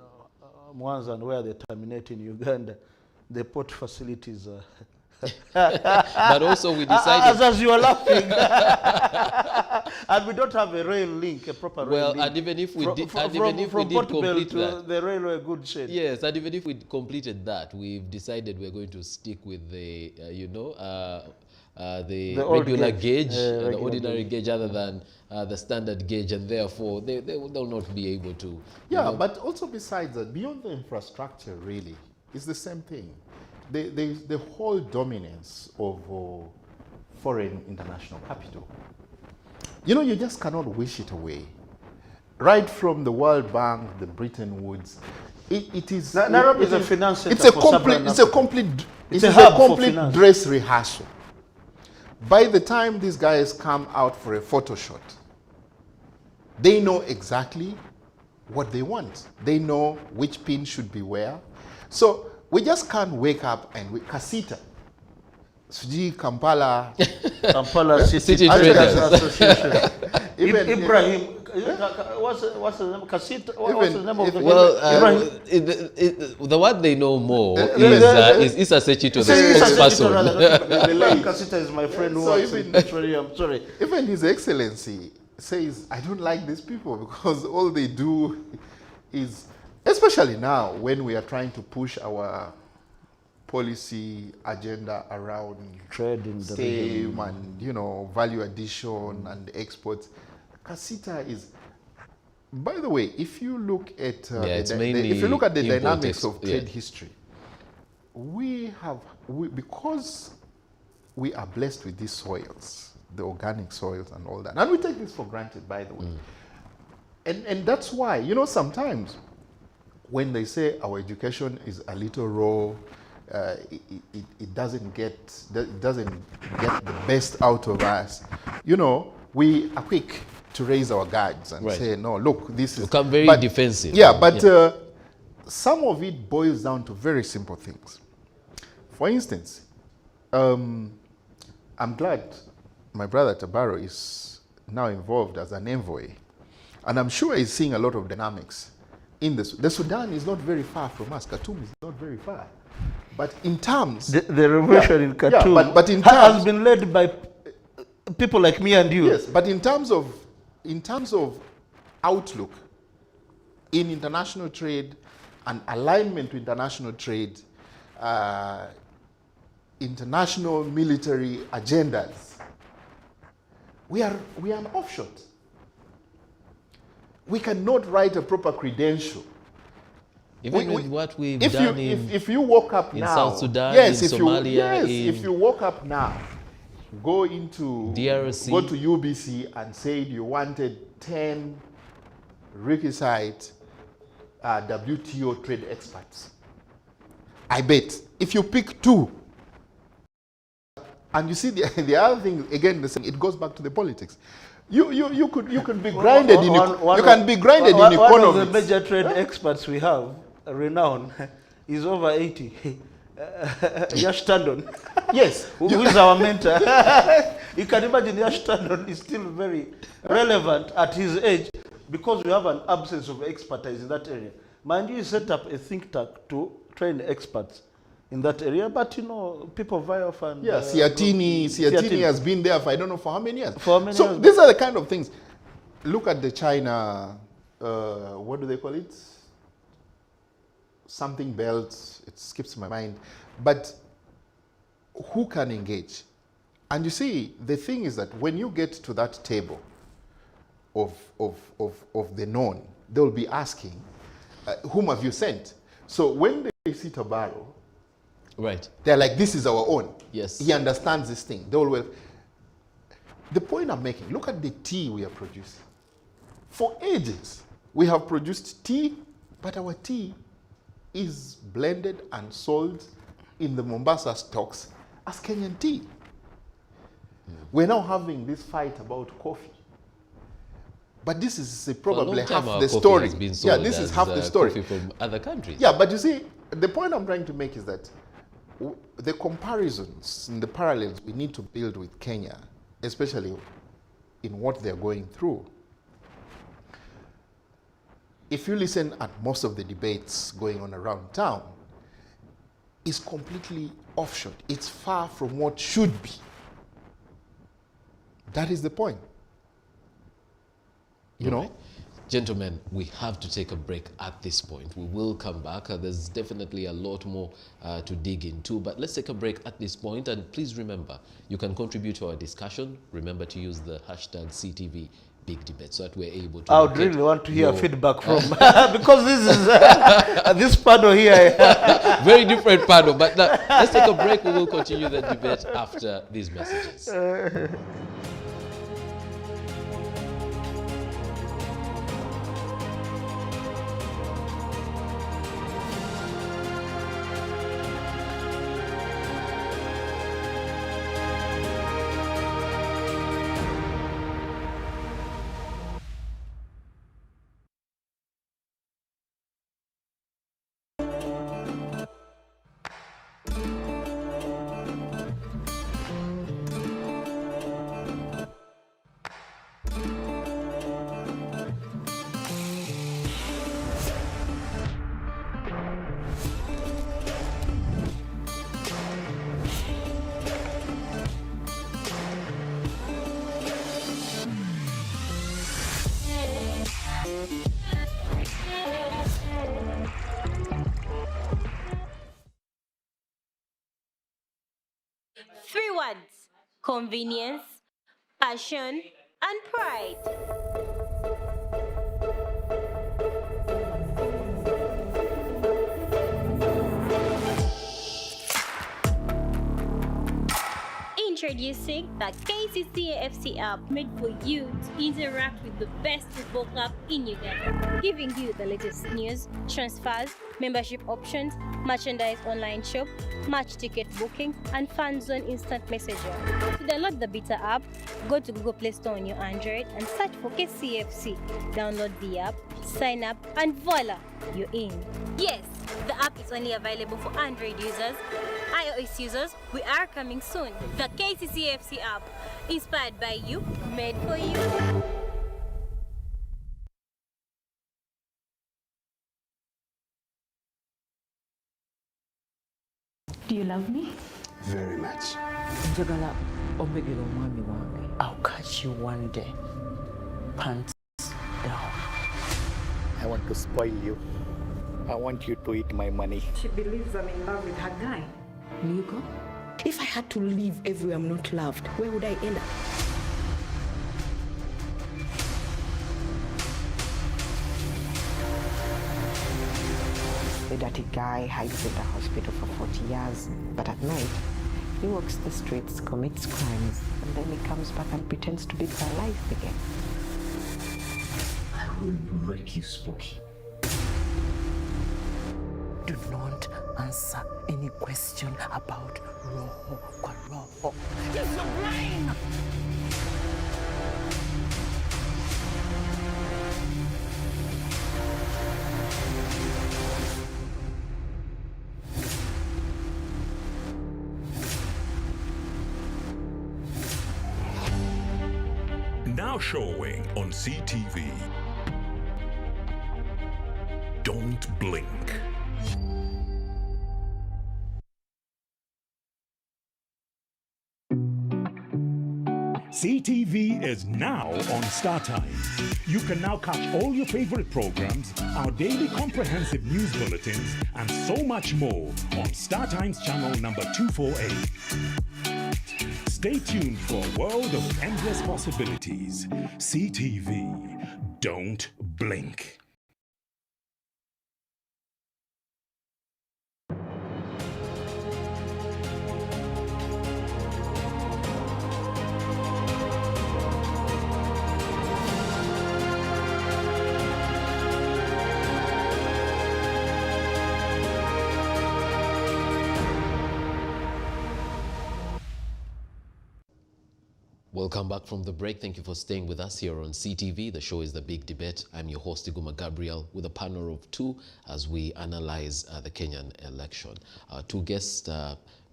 S2: Mwanza and where they terminate in Uganda, the port facilities are...
S1: But also we decided...
S2: As you are laughing. And we don't have a rail link, a proper rail link.
S1: Well, and even if we did,
S2: complete
S1: that,
S2: the railway good shape.
S1: yes, and even if we completed that, we've decided we're going to stick with the, the regular gauge, the ordinary gauge, other than the standard gauge, and therefore they'll not be able to.
S3: Yeah, but also besides that, beyond the infrastructure, really, it's the same thing. The whole dominance of foreign international capital. You just cannot wish it away. Right from the World Bank, the Bretton Woods, it is...
S2: Nairobi is a finance center.
S3: It's a complete dress rehearsal. By the time these guys come out for a photo shot, they know exactly what they want. They know which pin should be where. So we just can't wake up and Kasita, Suji, Kampala
S1: City Traders
S2: Association. Even Ibrahim, what's the name? Kasita. What's the name of the?
S1: Well, the one they know more is Issa Sechito, the spokesperson.
S2: Kasita is my friend who works in petroleum. I'm sorry.
S3: Even His Excellency says, I don't like these people because all they do is, especially now when we are trying to push our policy agenda around
S2: trade in the
S3: STEM and value addition and exports. Kasita is, by the way, if you look at the dynamics of trade history, because we are blessed with these soils, the organic soils and all that, and we take this for granted, by the way. And that's why, sometimes when they say our education is a little raw, it doesn't get the best out of us, we are quick to raise our guards and say, no, look, this is...
S1: Become very defensive.
S3: Yeah, but some of it boils down to very simple things. For instance, I'm glad my brother Tabaro is now involved as an envoy, and I'm sure he's seeing a lot of dynamics in this. The Sudan is not very far from us. Khartoum is not very far. But in terms... The revolution in Khartoum but in terms, has been led by people like me and you. Yes, but in terms of outlook in international trade and alignment to international trade, international military agendas, we are an offshot. We cannot write a proper credential.
S1: Even with what we've done
S3: if you woke up
S1: in
S3: now,
S1: South Sudan,
S3: yes,
S1: in Somalia,
S3: if you woke up now, go into
S1: DRC,
S3: go to UBC and said you wanted 10 requisite WTO trade experts, I bet if you pick 2, and you see the other thing again, it goes back to the politics. You could be grinded in economics.
S2: One of the major trade experts we have, renowned, is over 80. Yash Tandon.
S3: Yes.
S2: Who is our mentor. You can imagine Yash Tandon is still very relevant at his age because we have an absence of expertise in that area. Mind you, set up a think tank to train experts in that area, but people vie off and...
S3: Yeah, Seetv has been there for I don't know for how many years. So these are the kind of things. Look at the China, what do they call it? Something belt, it skips my mind. But who can engage? And you see, the thing is that when you get to that table of the known, they'll be asking, whom have you sent? So when they see Tabaro,
S1: right,
S3: they're like, this is our own.
S1: Yes.
S3: He understands this thing. They will. The point I'm making, look at the tea we are producing. For ages, we have produced tea, but our tea is blended and sold in the Mombasa stocks as Kenyan tea. We're now having this fight about coffee. But this is probably half the story. Yeah, this is half the story.
S1: Coffee from other countries.
S3: Yeah, but you see, the point I'm trying to make is that the comparisons and the parallels we need to build with Kenya, especially in what they're going through. if you listen at most of the debates going on around town, is completely offshot. It's far from what should be. That is the point. You know?
S1: Gentlemen, we have to take a break at this point. We will come back. There's definitely a lot more to dig into, but let's take a break at this point. And please remember, you can contribute to our discussion. Remember to use the hashtag Seetv Big Debate so that we're able to.
S2: I would really want to hear feedback from because this is this panel here.
S1: Very different panel. But let's take a break. We will continue the debate after these messages.
S4: Three words: convenience, passion, and pride. Introducing the KCCAFC app, made for you to interact with the best football club in Uganda, giving you the latest news, transfers, membership options, merchandise online shop, match ticket booking, and fan zone instant messaging. To download the beta app, go to Google Play Store on your Android and search for KCFC. Download the app, sign up, and voila, you're in. Yes, the app is only available for Android users. iOS users, we are coming soon. The KCCFC app, inspired by you, made for you.
S5: Do you love me?
S6: Very much.
S5: I'll catch you one day. Pants down.
S6: I want to spoil you. I want you to eat my money.
S7: She believes I'm in love with her guy.
S5: Nico? If I had to live everywhere I'm not loved, where would I end up?
S7: The dirty guy hides in the hospital for 40 years, but at night, he walks the streets, commits crimes, and then he comes back and pretends to be alive again.
S6: I will break you, Spooky.
S5: Do not answer any question about Roho kwa Roho. It's your brain!
S8: Now showing on Seetv. Don't blink. Seetv is now on StarTimes. You can now catch all your favorite programs, our daily comprehensive news bulletins, and so much more on StarTimes channel number 248. Stay tuned for a world of endless possibilities. Seetv. Don't blink.
S1: Welcome back from the break. Thank you for staying with us here on Seetv. The show is The Big Debate. I'm your host, Iguma Gabriel, with a panel of two as we analyze the Kenyan election. Our two guests,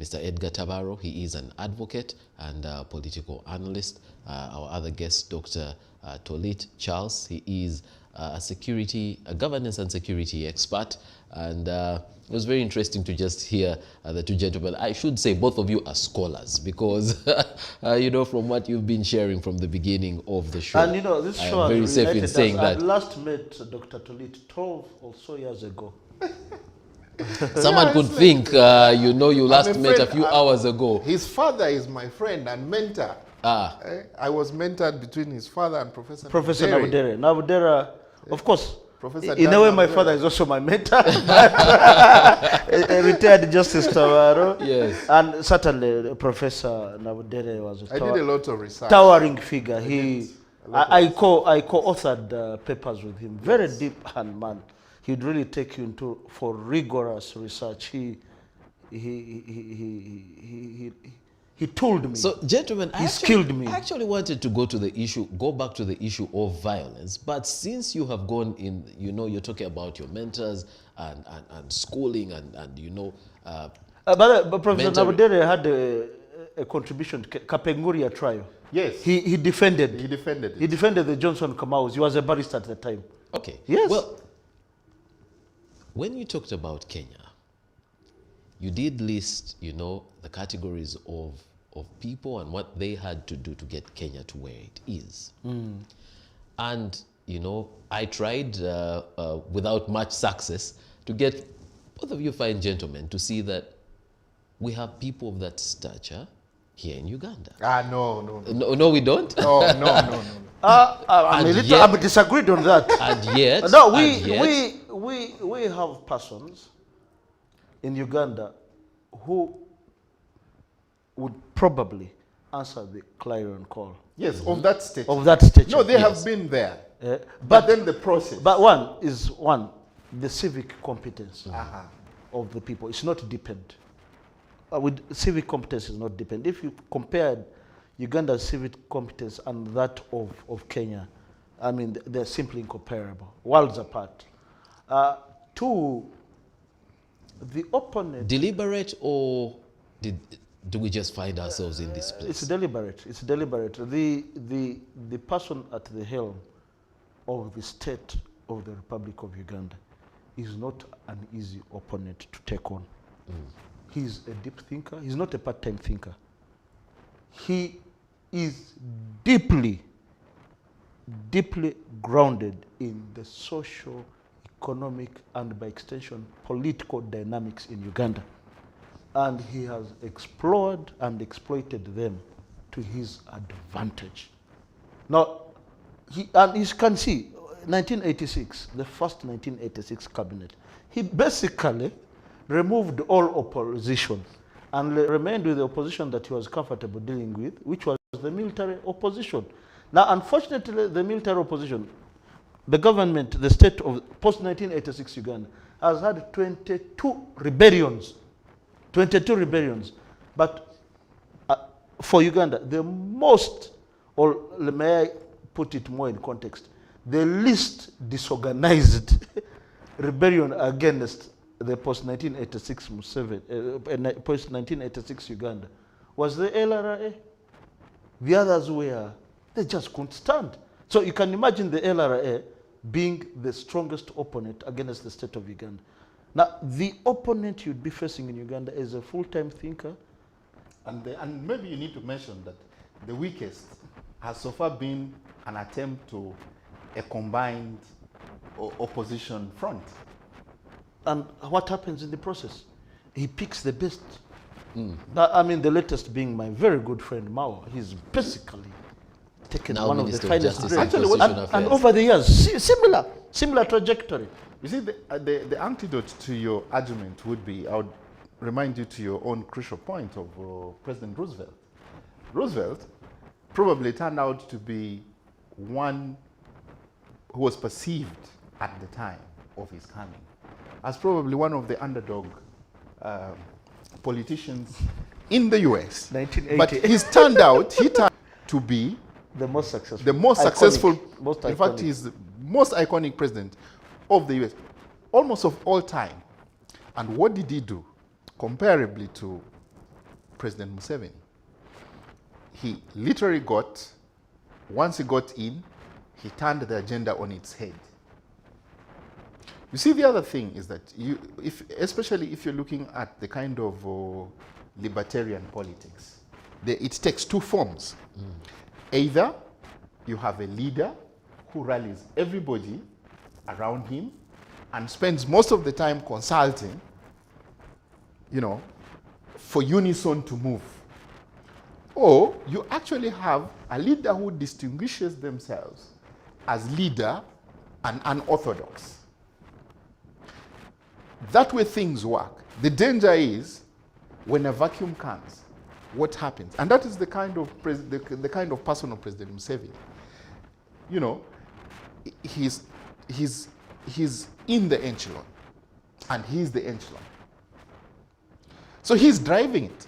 S1: Mr. Edgar Tabaro, he is an advocate and a political analyst. Our other guest, Dr. Tolit Charles, he is a governance and security expert, and it was very interesting to just hear the two gentlemen. I should say both of you are scholars, because you know, from what you've been sharing from the beginning of the show.
S2: And you know, this show
S1: very
S2: has
S1: safe in
S2: related
S1: saying
S2: us. I
S1: that
S2: last met Dr. Tolit 12 or so years ago.
S1: someone could think, you know, you last met a few hours ago.
S3: His father is my friend and mentor. I was mentored between his father and Professor
S2: Nabudere. Nabudere, of course,
S3: Professor
S2: in a way, my
S3: Nabudere.
S2: father is also my mentor. A retired Justice Tawaro.
S1: Yes.
S2: And certainly, Professor Nabudere was
S3: I did a lot of research.
S2: Towering figure. I co-authored papers with him. Very deep hand man. He'd really take you into for rigorous research. He told me.
S1: So, gentlemen,
S2: skilled me.
S1: I actually wanted to go back to the issue of violence. But since you have gone in, you know, you're talking about your mentors and schooling and you know.
S2: But Professor Nabudere had a contribution to Kapenguria trial.
S3: Yes.
S2: He defended.
S3: He defended it.
S2: He defended the Johnson Kamaus. He was a barrister at the time.
S1: Okay.
S2: Yes.
S1: Well, when you talked about Kenya, you did list, you know, the categories of people and what they had to do to get Kenya to where it is. And, you know, I tried without much success to get both of you fine gentlemen to see that we have people of that stature here in Uganda. No, we don't?
S3: No.
S2: I'm disagreed on that.
S1: And yet,
S2: no, we have persons in Uganda who would probably answer the clarion call.
S3: Yes, of that state.
S2: Of that stature.
S3: No, they have been there. But then the process.
S2: But the civic competence of the people. It's not depend. With civic competence is not depend. If you compared Uganda's civic competence and that of Kenya, I mean, they're simply incomparable, worlds apart. Two, the opponent...
S1: Deliberate, or do we just find ourselves in this place?
S2: It's deliberate. It's deliberate. The person at the helm of the state of the Republic of Uganda is not an easy opponent to take on. He's a deep thinker. He's not a part-time thinker. He is deeply grounded in the social, economic, and by extension, political dynamics in Uganda. And he has explored and exploited them to his advantage. Now, and you can see, 1986, the first 1986 cabinet, he basically removed all opposition and remained with the opposition that he was comfortable dealing with, which was the military opposition. Now, unfortunately, the military opposition, the government, the state of post-1986 Uganda, has had 22 rebellions. 22 rebellions. But for Uganda, the most, or may I put it more in context, the least disorganized rebellion against the post-1986 post-1986 Uganda was the LRA. The others they just couldn't stand. So you can imagine the LRA being the strongest opponent against the state of Uganda. Now, the opponent you'd be facing in Uganda is a full-time thinker.
S3: And maybe you need to mention that the weakest has so far been an attempt to a combined opposition front.
S2: And what happens in the process? He picks the best. I mean, the latest being my very good friend Mao. He's basically taken
S1: now
S2: one of the finest
S1: Justice and
S2: grades.
S1: Constitutional
S2: And
S1: Affairs.
S2: over the years, similar trajectory.
S3: You see, the antidote to your argument would be, I would remind you to your own crucial point of President Roosevelt. Roosevelt probably turned out to be one who was perceived at the time of his coming as probably one of the underdog politicians in the US.
S2: 1980.
S3: But he turned out to be
S2: the most successful.
S3: The most successful,
S2: most
S3: in fact, he's the most iconic president of the US, almost of all time. And what did he do? Comparably to President Museveni, he literally once he got in, he turned the agenda on its head. You see, the other thing is that especially if you're looking at the kind of libertarian politics, it takes two forms. Either you have a leader who rallies everybody around him and spends most of the time consulting, for unison to move. Or you actually have a leader who distinguishes themselves as leader and unorthodox. That way things work. The danger is when a vacuum comes, what happens? And that is the kind of the kind of person of President Museveni. He's in the echelon, and he's the echelon. So he's driving it.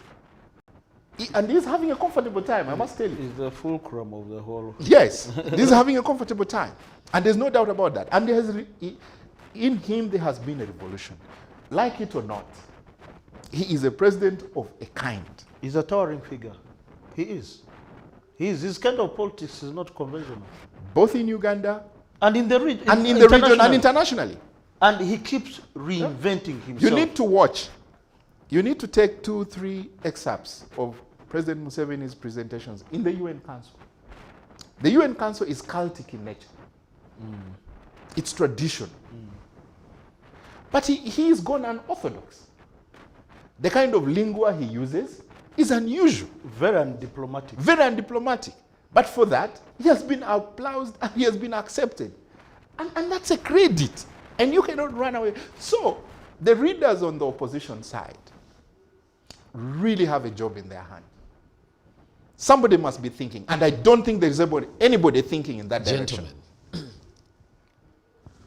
S3: And he's having a comfortable time, I must tell you.
S2: He's the fulcrum of the whole.
S3: Yes, he's having a comfortable time. And there's no doubt about that. And in him, there has been a revolution. Like it or not, he is a president of a kind.
S2: He's a towering figure. He is. His kind of politics is not conventional.
S3: Both in Uganda
S2: and in the region.
S3: And in the region and internationally.
S2: And he keeps reinventing himself.
S3: You need to watch. You need to take 2-3 excerpts of President Museveni's presentations in the UN Council. The UN Council is cultic in nature. It's tradition. But he is gone unorthodox. The kind of lingua he uses is unusual.
S2: Very undiplomatic.
S3: Very undiplomatic. But for that, he has been applauded and he has been accepted. And that's a credit. And you cannot run away. So, the readers on the opposition side really have a job in their hand. Somebody must be thinking. And I don't think there is anybody thinking in that direction.
S1: Gentlemen,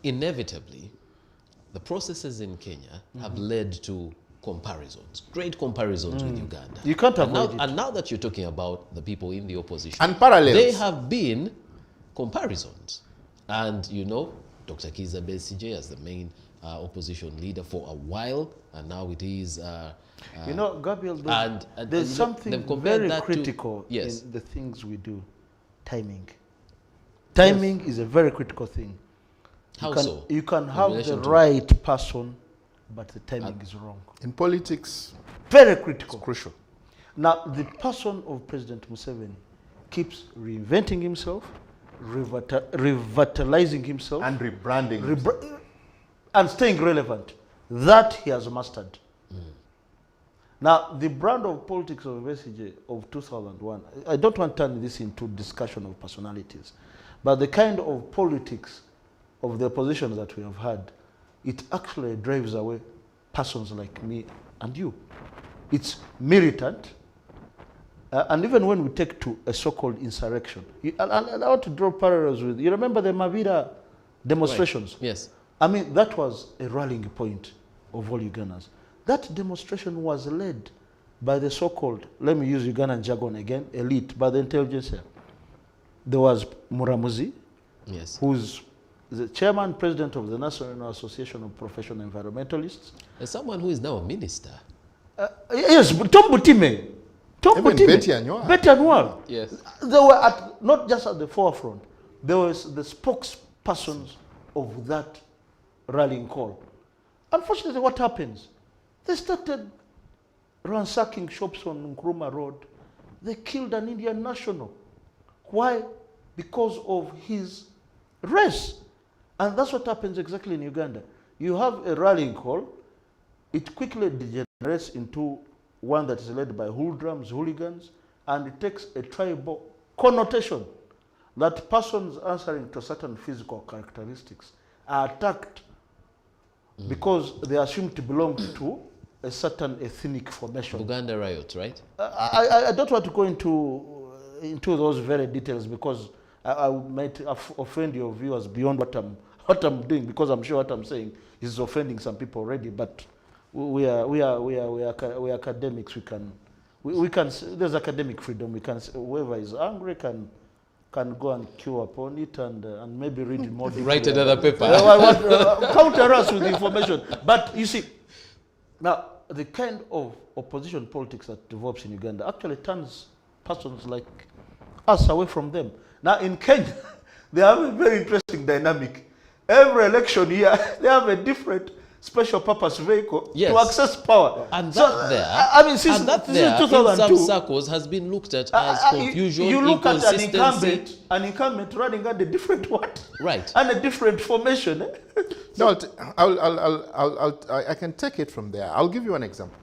S1: inevitably, the processes in Kenya have led to comparisons, great comparisons with Uganda.
S2: You can't avoid it.
S1: And now that you're talking about the people in the opposition,
S3: and parallels,
S1: they have been comparisons. And Dr. Kizza Besigye as the main opposition leader for a while, and now it is.
S2: Gabriel, there's
S1: and
S2: something very critical in the things we do. Timing. Timing is a very critical thing.
S1: How so?
S2: You can have the right person, but the timing is wrong.
S3: In politics,
S2: very critical.
S3: It's crucial.
S2: Now, the person of President Museveni keeps reinventing himself, revitalizing himself,
S3: and rebranding
S2: and staying relevant. That he has mastered. Now, the brand of politics of Besigye of 2001, I don't want to turn this into discussion of personalities, but the kind of politics of the opposition that we have had, it actually drives away persons like me and you. It's militant. And even when we take to a so-called insurrection, I want to draw parallels with, you remember the Mavira demonstrations?
S1: Right. Yes.
S2: I mean, that was a rallying point of all Ugandans. That demonstration was led by the so-called, let me use Ugandan jargon again, elite, by the intelligentsia. There was Muramuzi,
S1: yes,
S2: who's the chairman, president of the National Association of Professional Environmentalists.
S1: As someone who is now a minister.
S2: Yes, Tom Butime.
S3: Betty
S2: Anwar.
S1: Yes.
S2: They were not just at the forefront. They were the spokespersons of that rallying call. Unfortunately, what happens? They started ransacking shops on Nkrumah Road. They killed an Indian national. Why? Because of his race. And that's what happens exactly in Uganda. You have a rallying call. It quickly degenerates into one that is led by hoodlums, hooligans, and it takes a tribal connotation that persons answering to certain physical characteristics are attacked because they assume to belong to a certain ethnic formation.
S1: Uganda riots, right?
S2: I don't want to go into those very details because I might offend your viewers beyond what I'm doing, because I'm sure what I'm saying is offending some people already. But we are academics. We can there's academic freedom. We can, whoever is angry can go and queue upon it and maybe read more.
S1: Write another paper.
S2: Counter us with information. But you see, now the kind of opposition politics that develops in Uganda actually turns persons like us away from them. Now in Kenya, they have a very interesting dynamic. every election year, they have a different special purpose vehicle
S1: Yes.
S2: to access power.
S1: And
S2: So,
S1: that there,
S2: I mean, since,
S1: and that
S2: since
S1: there, in
S2: 2002,
S1: some circles, has been looked at as confusion,
S2: you look at
S1: inconsistency.
S2: an incumbent running at a different what?
S1: Right.
S2: And a different formation. Eh?
S3: No, I can take it from there. I'll give you an example.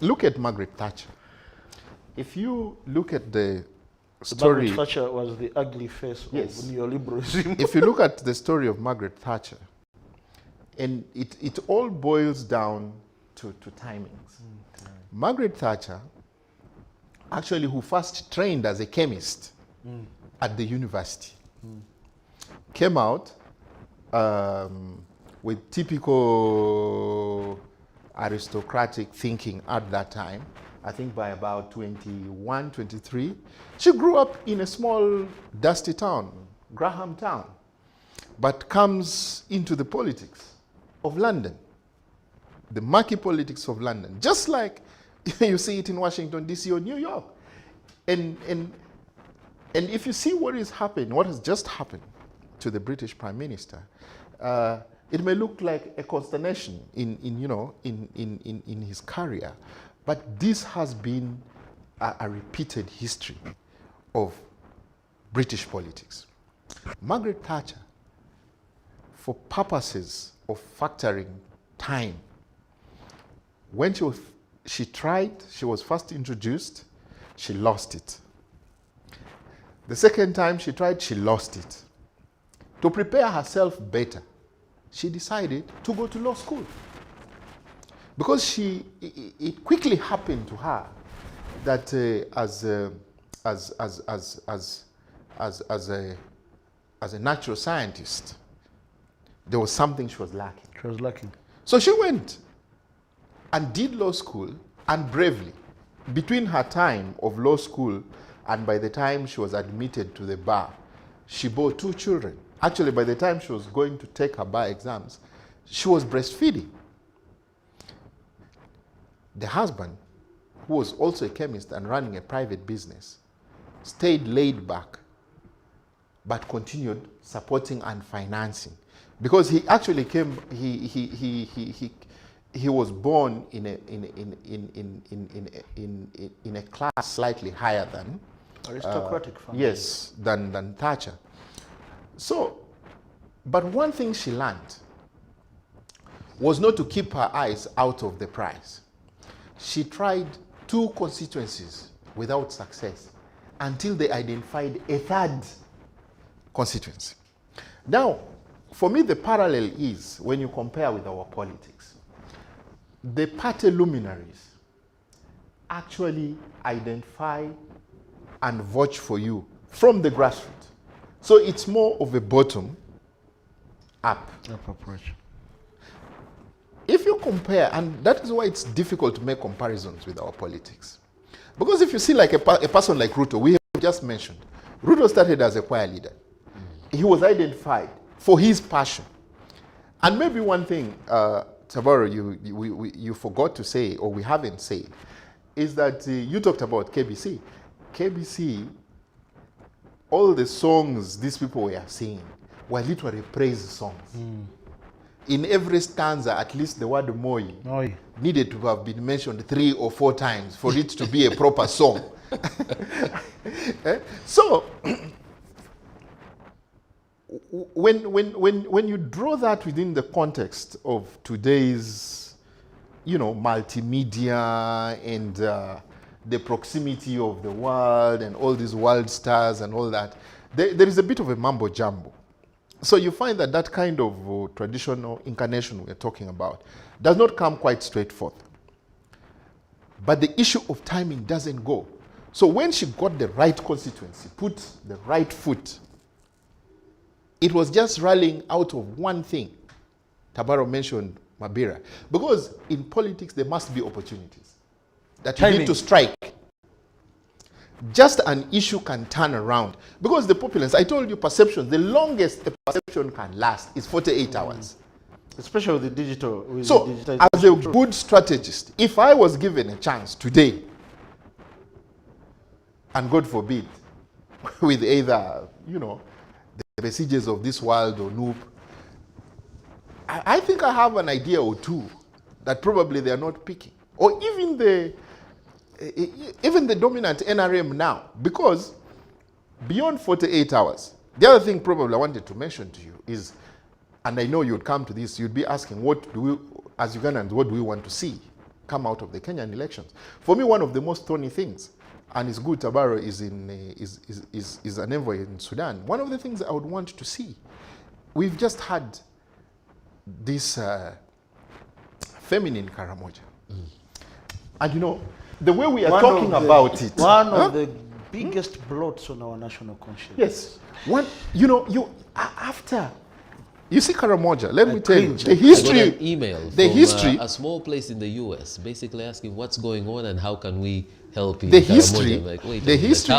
S3: Look at Margaret Thatcher. If you look at the story,
S2: Margaret Thatcher was the ugly face
S3: Yes.
S2: of neoliberalism.
S3: if you look at the story of Margaret Thatcher, and it all boils down to timings. Margaret Thatcher, actually who first trained as a chemist at the university, came out with typical aristocratic thinking at that time. I think by about 21, 23, she grew up in a small dusty town, Graham Town, but comes into the politics of London, the murky politics of London, just like you see it in Washington, D.C. or New York. And if you see what is happening, what has just happened to the British Prime Minister, it may look like a consternation in his career, but this has been a repeated history of British politics. Margaret Thatcher, for purposes of factoring time, when she tried, she was first introduced, she lost it. The second time she tried, she lost it. To prepare herself better, she decided to go to law school. Because it quickly happened to her that as a natural scientist, there was something she was lacking.
S2: She was lacking.
S3: So she went and did law school, and bravely, between her time of law school and by the time she was admitted to the bar, she bore 2 children. Actually, by the time she was going to take her bar exams, she was breastfeeding. The husband, who was also a chemist and running a private business, stayed laid back, but continued supporting and financing. Because he actually came, he was born in a class slightly higher than
S2: Aristocratic family.
S3: Yes, than Thatcher. So, but one thing she learned was not to keep her eyes out of the prize. She tried 2 constituencies without success until they identified a 3rd constituency. Now, for me, the parallel is when you compare with our politics. The party luminaries actually identify and vote for you from the grassroots. So it's more of a bottom-up
S2: approach.
S3: If you compare, and that is why it's difficult to make comparisons with our politics. Because if you see like a person like Ruto, we have just mentioned, Ruto started as a choir leader. He was identified for his passion. And maybe one thing, Tabaro, you forgot to say, or we haven't said, is that you talked about KBC. KBC, all the songs these people were singing were literally praise songs. In every stanza, at least the word Moi needed to have been mentioned 3 or 4 times for it to be a proper song. So, when you draw that within the context of today's, multimedia and the proximity of the world and all these world stars and all that, there is a bit of a mambo jumbo. So you find that kind of traditional incarnation we're talking about does not come quite straightforward. But the issue of timing doesn't go. So when she got the right constituency, put the right foot, it was just rallying out of one thing. Tabaro mentioned Mabira. Because in politics, there must be opportunities that you need to strike. Just an issue can turn around. Because the populace, I told you perception, the longest a perception can last is 48 hours.
S2: Especially with the digital.
S3: So, as a good strategist, if I was given a chance today, and God forbid, with either, the the Besiges of this world or Noop, I think I have an idea or two that probably they are not picking. Or even the dominant NRM now, because beyond 48 hours, the other thing probably I wanted to mention to you is, and I know you'd come to this, you'd be asking, what do we, as Ugandans, what do we want to see come out of the Kenyan elections? For me, one of the most thorny things, and it's good Tabaro is an envoy in Sudan, one of the things I would want to see, we've just had this feminine Karamoja. And you know, the way we are talking about it.
S2: One of the biggest blots on our national conscience.
S3: Yes. One, you know, after you see Karamoja, let me tell you, the history.
S1: I got an email from a small place in the US, basically asking what's going on and how can we help you.
S3: The history.
S1: Like, wait
S3: the history.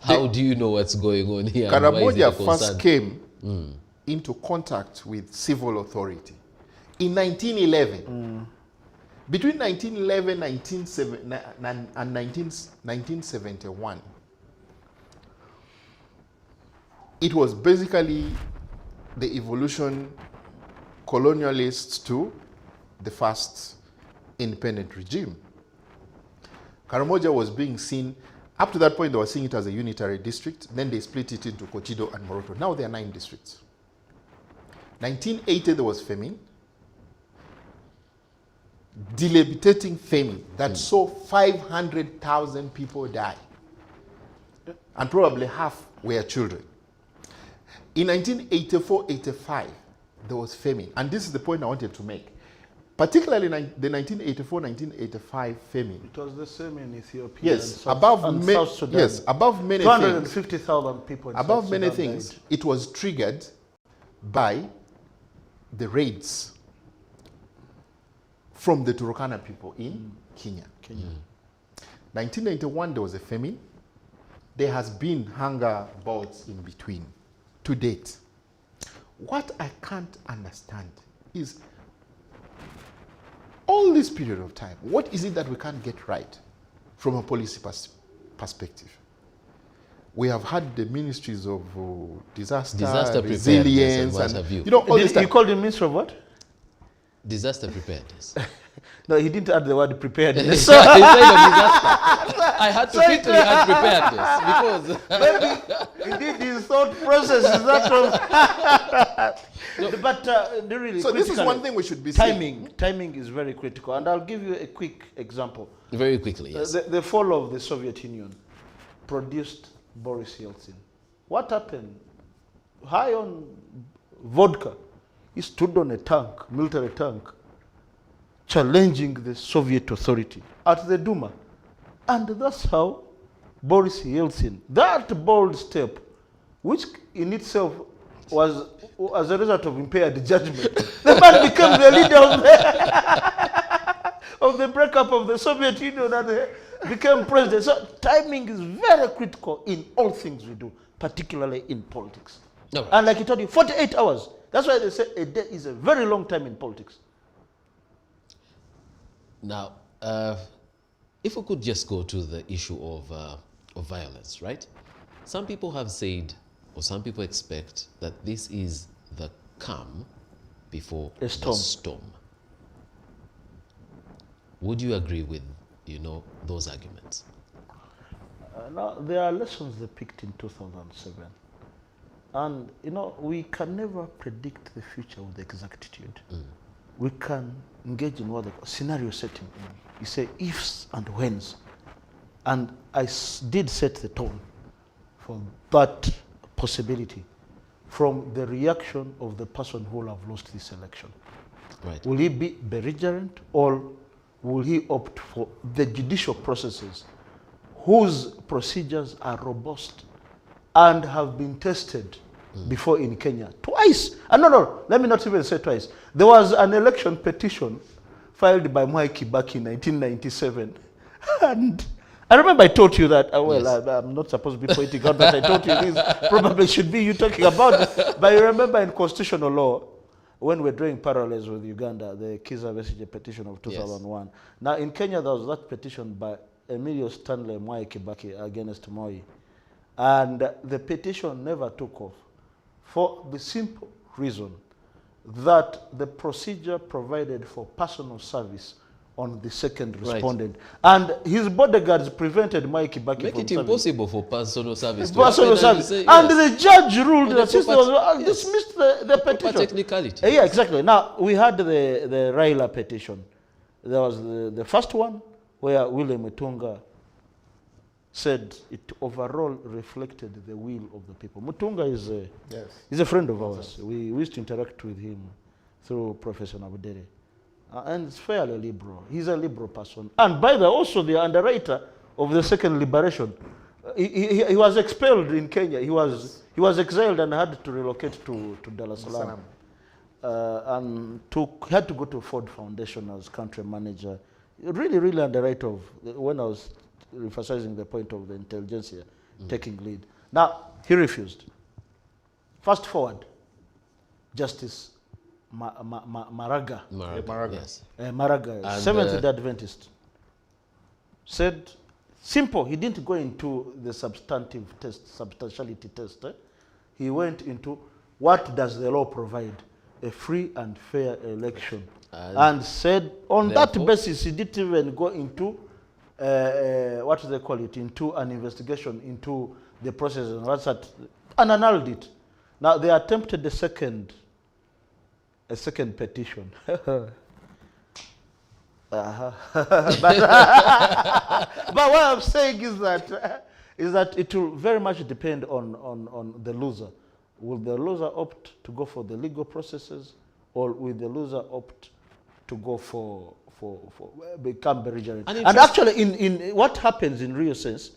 S1: How do you know what's going on here?
S3: Karamoja first came into contact with civil authority in 1911. Between 1911 and 1971, it was basically the evolution colonialists to the first independent regime. Karamoja was being seen, up to that point they were seeing it as a unitary district, then they split it into Kochido and Moroto. Now there are 9 districts. 1980 there was famine, debilitating famine that saw 500,000 people die, and probably half were children. In 1984-85, there was famine, and this is the point I wanted to make. Particularly the 1984-1985 famine.
S2: It was the same in Ethiopia.
S3: Yes,
S2: South Sudan.
S3: Yes, above many
S2: 250,000 people. In
S3: above
S2: South
S3: many
S2: Sudan
S3: things,
S2: died.
S3: it was triggered by the raids from the Turkana people in Kenya. 1991, there was a famine. There has been hunger bouts in between to date. What I can't understand is all this period of time, what is it that we can't get right from a policy perspective? We have had the ministries of disaster resilience, and
S1: what have you.
S3: You know, all this
S2: You called him Minister of what?
S1: Disaster preparedness.
S2: No, he didn't add the word preparedness.
S1: Instead of disaster, I had to quickly add preparedness because
S2: Indeed, his thought process is that of. But really,
S3: so this is one thing we should be
S2: timing. Timing is very critical, and I'll give you a quick example.
S1: very quickly, yes.
S2: The fall of the Soviet Union produced Boris Yeltsin. What happened? High on vodka, he stood on a tank, military tank, challenging the Soviet authority at the Duma. And that's how Boris Yeltsin, that bold step, which in itself was as a result of impaired judgment, the man became the leader of the breakup of the Soviet Union and became president. So timing is very critical in all things we do, particularly in politics.
S1: Right.
S2: And like I told you, 48 hours. That's why they say a day is a very long time in politics.
S1: Now, if we could just go to the issue of violence, right? Some people have said, or some people expect, that this is the calm before
S2: A storm.
S1: the storm. Would you agree with, those arguments?
S2: Now, there are lessons they picked in 2007. And, we can never predict the future with exactitude. We can engage in what they call scenario setting. You say ifs and whens. And I did set the tone for that possibility from the reaction of the person who will have lost this election.
S1: Right.
S2: Will he be belligerent, or will he opt for the judicial processes whose procedures are robust and have been tested before in Kenya twice? And no, let me not even say twice. There was an election petition filed by Mwai Kibaki in 1997. And I remember I told you that,
S1: Yes.
S2: I'm not supposed to be pointing out that I told you this. Probably should be you talking about it. But I remember in constitutional law, when we're drawing parallels with Uganda, the Kizza Besigye petition of 2001. Yes. Now in Kenya, there was that petition by Emilio Stanley Mwai Kibaki against Moi. And the petition never took off for the simple reason that the procedure provided for personal service on the second respondent. And his bodyguards prevented Mike Kibaki
S1: Make
S2: from
S1: it
S2: serving.
S1: impossible for personal service to
S2: Personal
S1: happen,
S2: service.
S1: and,
S2: And the judge ruled
S1: On
S2: that
S1: the
S2: sister
S1: proper-
S2: dismissed the
S1: proper
S2: petition.
S1: technicality.
S2: Yeah, exactly. Now, we had the Raila petition. There was the first one where William Mutunga said it overall reflected the will of the people. Mutunga is is a friend of ours. We used to interact with him through Professor Nabudere. And it's fairly liberal. He's a liberal person. And by the way, also the underwriter of the second liberation. He was expelled in Kenya. He was exiled and had to relocate to Dar es Salaam. And had to go to Ford Foundation as country manager. Really underwriter of, when I was emphasizing the point of the intelligentsia taking lead. Now, he refused. Fast forward, Justice Maraga.
S1: Yes.
S2: Maraga,
S1: And,
S2: Seventh-day Adventist, said, simple, he didn't go into the substantive test, substantiality test. He went into what does the law provide? A free and fair election. And said, on that basis, he didn't even go into, what do they call it, into an investigation into the process and what's that, and annulled it. Now, they attempted a second petition. But what I'm saying is that it will very much depend on the loser. Will the loser opt to go for the legal processes, or will the loser opt to go for become belligerent? And actually, in what happens in real sense,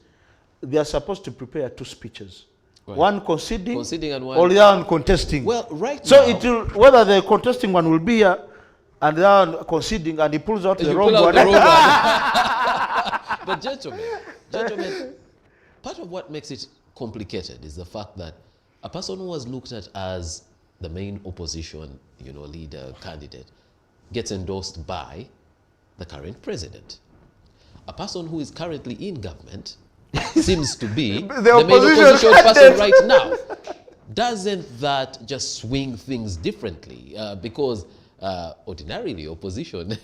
S2: they are supposed to prepare two speeches. Right. One conceding and one, or the other one contesting.
S1: Well, right
S2: so
S1: now,
S2: it will, whether the contesting one will be here and the other one conceding, and he pulls out the wrong one.
S1: But gentlemen, part of what makes it complicated is the fact that a person who was looked at as the main opposition, leader, candidate, gets endorsed by the current president. A person who is currently in government seems to be the main opposition person right now. Doesn't that just swing things differently? Because ordinarily opposition,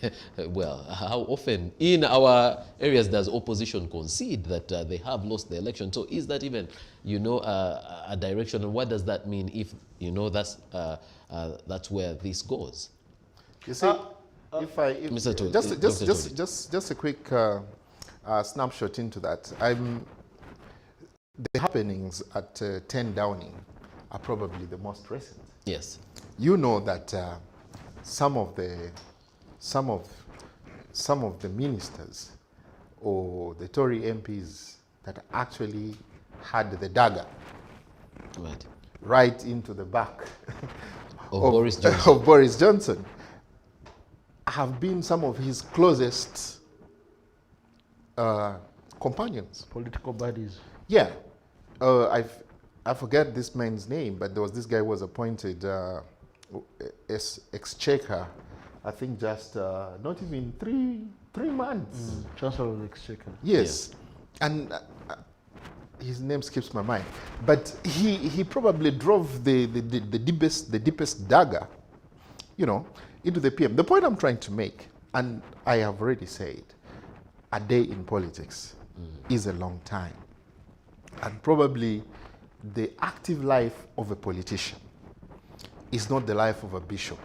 S1: well, how often in our areas does opposition concede that they have lost the election? So is that even, a direction? And what does that mean if, that's where this goes?
S3: You see, just a quick snapshot into that. The happenings at 10 Downing are probably the most recent.
S1: Yes.
S3: You know that some of the ministers or the Tory MPs that actually had the dagger right into the back of Boris Johnson have been some of his closest companions.
S2: Political buddies.
S3: Yeah. I forget this man's name, but there was this guy who was appointed Exchequer, I think just not even three months.
S2: Chancellor of the Exchequer.
S3: Yes. Yeah. And his name skips my mind. But he probably drove the deepest dagger, into the PM. The point I'm trying to make, and I have already said, a day in politics is a long time. And probably the active life of a politician is not the life of a bishop,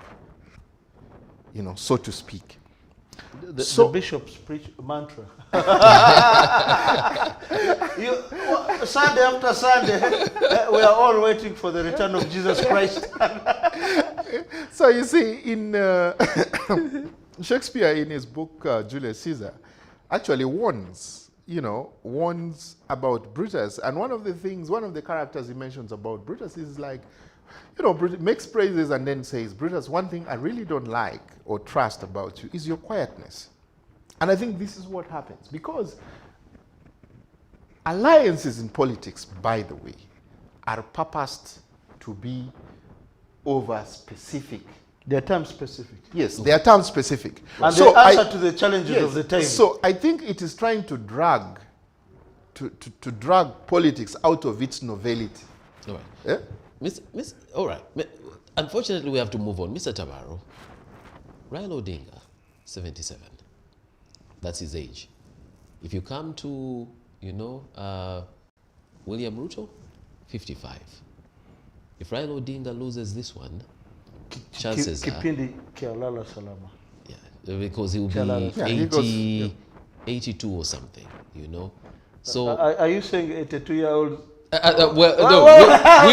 S3: so to speak.
S2: The bishops preach mantra. Sunday after Sunday, we are all waiting for the return of Jesus Christ.
S3: So you see, in Shakespeare, in his book Julius Caesar, actually warns about Brutus. And one of the characters he mentions about Brutus is like, makes praises and then says, Brutus, one thing I really don't like or trust about you is your quietness. And I think this is what happens, because alliances in politics, by the way, are purposed to be over specific.
S2: They're time specific.
S3: Yes, they are time specific.
S2: And so they answer to the challenges of the time.
S3: So I think it is trying to drag politics out of its novelty.
S1: All right.
S3: Yeah?
S1: All right. Unfortunately, we have to move on. Mr. Tabaro, Raila Odinga, 77. That's his age. If you come to, William Ruto, 55. If Raila Odinga loses this one, chances are...
S2: Kipindi kialala salama.
S1: Yeah, because he will be 82 or something, So...
S2: Are you saying 82-year-old?
S1: We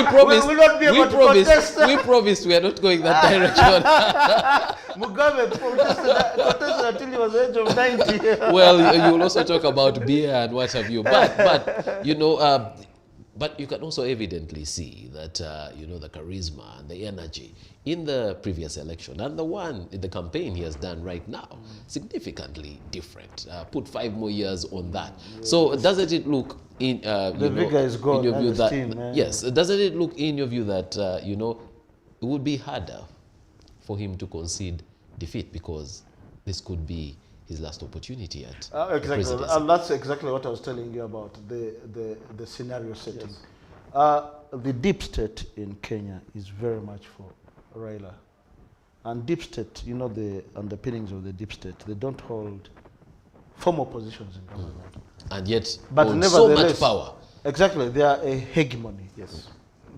S1: promised. We promised we are not going that direction.
S2: Mugabe protested until he was the age of 90.
S1: Well, you will also talk about beer and what have you, but you can also evidently see that the charisma and the energy in the previous election and the one in the campaign he has done right now significantly different. Put 5 more years on that. So doesn't it look in
S2: the vigor is gone,
S1: in your view that
S2: steam,
S1: yes, doesn't it look in your view that it would be harder for him to concede defeat because this could be his last opportunity at
S2: exactly, and that's exactly what I was telling you about the scenario setting. Yes. The deep state in Kenya is very much for Raila, and deep state, the underpinnings of the deep state, they don't hold formal positions in government,
S1: and yet
S2: but
S1: hold so much power.
S2: Exactly, they are a hegemony. Yes,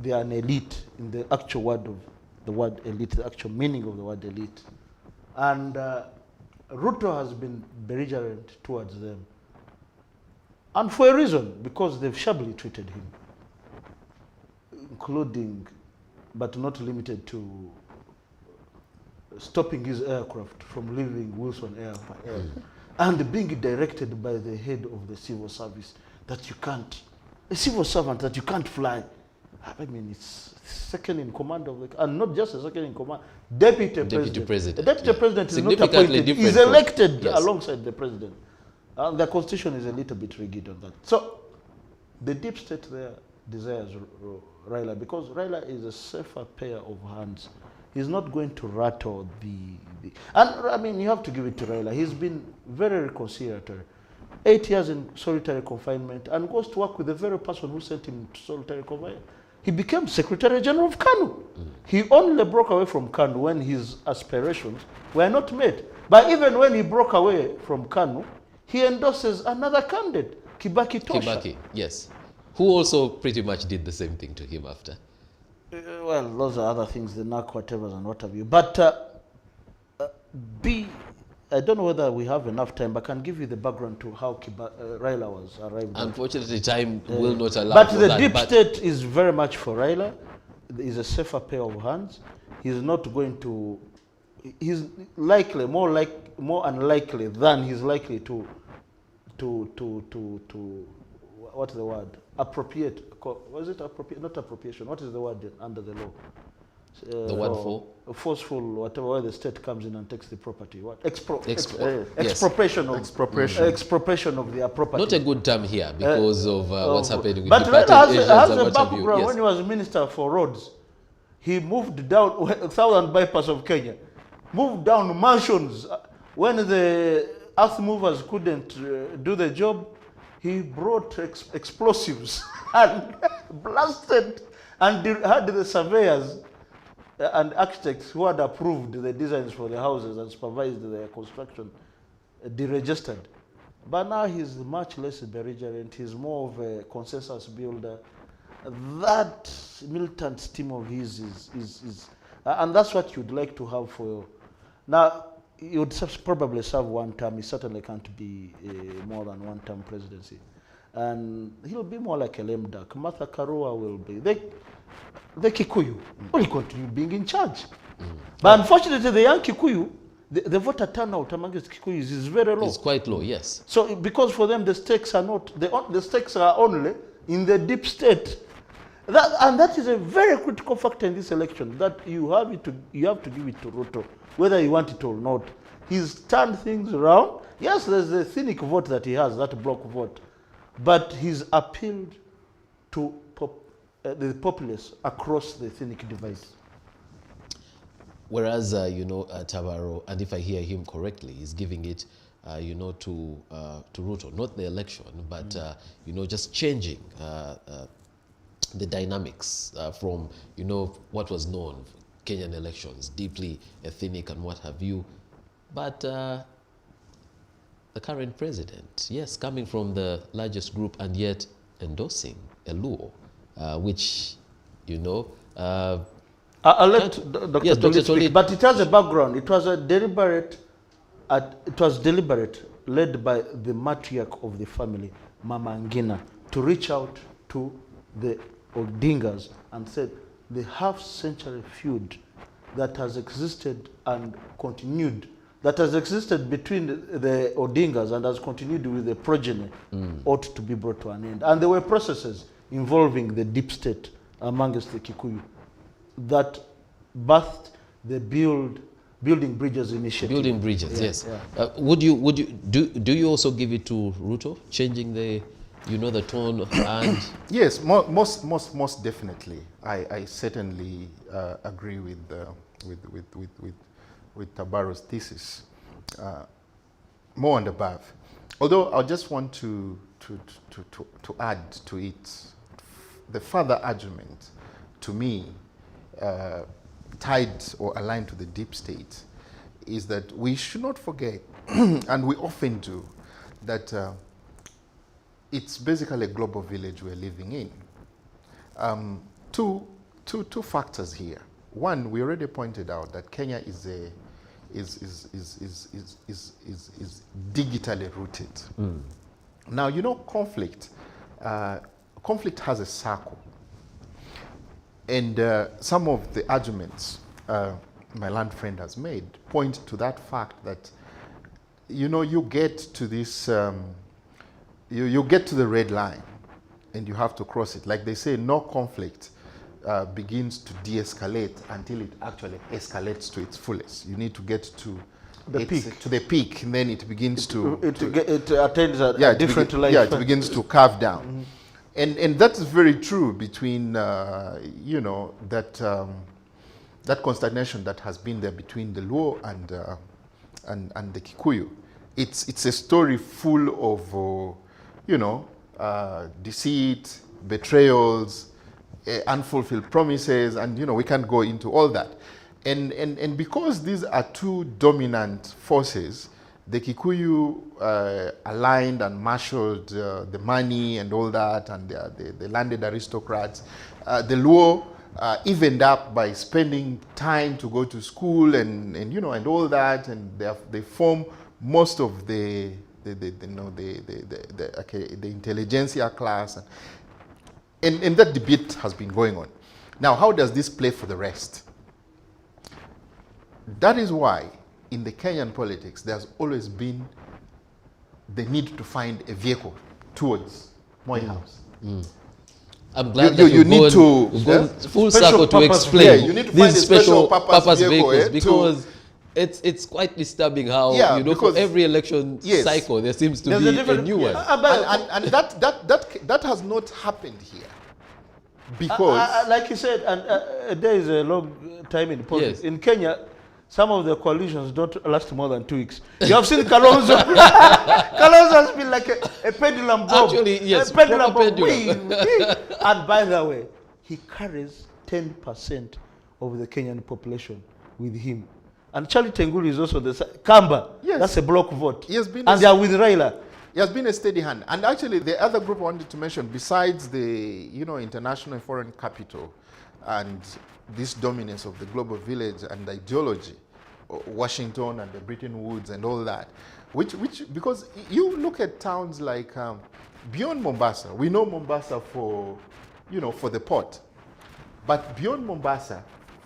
S2: they are an elite in the actual word of the word elite, the actual meaning of the word elite, and. Ruto has been belligerent towards them, and for a reason, because they've shabbily treated him, including, but not limited to, stopping his aircraft from leaving Wilson Air, and being directed by the head of the civil service that you can't, a civil servant that you can't fly. I mean, it's second in command of the, and not just a second in command, deputy president. The deputy president is not appointed; he's elected alongside the president. And the constitution is a little bit rigid on that. So, the deep state there desires Raila because Raila is a safer pair of hands. He's not going to rattle the and I mean, you have to give it to Raila. He's been very reconciliatory. 8 years in solitary confinement and goes to work with the very person who sent him to solitary confinement. He became Secretary General of KANU. He only broke away from KANU when his aspirations were not met. But even when he broke away from KANU, he endorses another candidate, Kibaki Tosha.
S1: Kibaki, yes. Who also pretty much did the same thing to him after.
S2: Well, those are other things, the narc whatevers and what have you. But I don't know whether we have enough time, but I can give you the background to how Raila was arrived.
S1: Unfortunately, time will not allow
S2: but
S1: for
S2: the
S1: that.
S2: Deep state is very much for Raila. He's a safer pair of hands. He's not going to, he's likely, more unlikely than he's likely to what's the word? Appropriate. Was it appropriate? Not appropriation. What is the word under the law?
S1: The word for?
S2: Forceful, whatever, where the state comes in and takes the property. What? Expropriation.
S1: Yes.
S2: Expropriation of their property.
S1: Not a good term here because of what's happening with
S2: but
S1: departed Asians
S2: has
S1: and
S2: a
S1: what have you.
S2: background.
S1: Yes.
S2: When he was Minister for Roads, he moved down southern bypass of Kenya, moved down mansions. When the earth movers couldn't do the job, he brought explosives and blasted and had the surveyors and architects who had approved the designs for the houses and supervised their construction deregistered. But now he's much less belligerent. He's more of a consensus builder. That militant steam of his is and that's what you'd like to have for. Now, he would probably serve one term. He certainly can't be more than one term presidency. And he'll be more like a lame duck. Martha Karua will be. The Kikuyu will continue being in charge. But unfortunately, the young Kikuyu, the voter turnout amongst Kikuyus is very low.
S1: It's quite low, yes.
S2: So because for them, the stakes are not, the stakes are only in the deep state. And that is a very critical factor in this election, that you have to give it to Ruto, whether you want it or not. He's turned things around. Yes, there's the cynic vote that he has, that block vote. But he's appealed to the populace across the ethnic divide.
S1: Whereas, Tabaro, and if I hear him correctly, is giving it, to Ruto, not the election, but, just changing the dynamics from, you know, what was known, Kenyan elections, deeply ethnic and what have you. But the current president, yes, coming from the largest group and yet endorsing a Luo, which, you know...
S2: I'll let Dr.
S1: Yes,
S2: Toli
S1: Dr.
S2: speak,
S1: Toli.
S2: but it has a background. It was a deliberate, led by the matriarch of the family, Mama Ngina, to reach out to the Odingas and said the half-century feud that has existed and continued, that has existed between the Odingas and has continued with the progeny, ought to be brought to an end. And there were processes involving the deep state amongst the Kikuyu that birthed the Building Bridges initiative.
S1: Building Bridges,
S2: Yeah,
S1: yes.
S2: yeah.
S1: Do you also give it to Ruto, changing the, you know, the tone and...
S3: Yes, most definitely. I certainly agree with Tabaro's thesis, more and above. Although I just want to add to it, the further argument, to me, tied or aligned to the deep state, is that we should not forget, and we often do, that it's basically a global village we're living in. Two factors here. One, we already pointed out that Kenya is digitally rooted. Now, you know, conflict has a circle. And some of the arguments my land friend has made point to that fact that, you know, you get to this, you get to the red line and you have to cross it. Like they say, no conflict begins to de-escalate until it actually escalates to its fullest. You need to get to the peak, and then it begins
S2: it attains a different life.
S3: Yeah, it begins to carve down. And that's very true between, you know, that consternation that has been there between the Luo and the Kikuyu. It's a story full of, you know, deceit, betrayals, unfulfilled promises, and, you know, we can't go into all that. And because these are two dominant forces, the Kikuyu aligned and marshaled the money and all that, and the landed aristocrats. The Luo evened up by spending time to go to school and you know, and all that, and they form most of the intelligentsia class, and that debate has been going on. Now, how does this play for the rest? That is why in the Kenyan politics, there's always been the need to find a vehicle towards Moi House.
S1: I'm glad that you need to go full circle to explain
S3: you need to
S1: these
S3: find
S1: special purpose vehicles,
S3: because
S1: it's quite disturbing how, you know, for every election cycle there seems to be a new one.
S3: And that has not happened here. Because
S2: like you said, and there is a long time in politics.
S1: Yes.
S2: In Kenya, some of the coalitions don't last more than 2 weeks. You have seen Kalonzo. Kalonzo has been like a pendulum bomb.
S1: Actually, yes,
S2: a pendulum bomb.
S1: pendulum.
S2: And by the way, he carries 10% of the Kenyan population with him. And Charlie Tengulu is also the Kamba.
S3: Yes.
S2: That's a block vote.
S3: He has been
S2: and they are with Raila.
S3: He has been a steady hand. And actually, the other group I wanted to mention, besides the, you know, international and foreign capital and this dominance of the global village and the ideology, Washington and the Bretton Woods and all that, which because you look at towns like beyond Mombasa, we know Mombasa for, you know, for the port, but beyond Mombasa,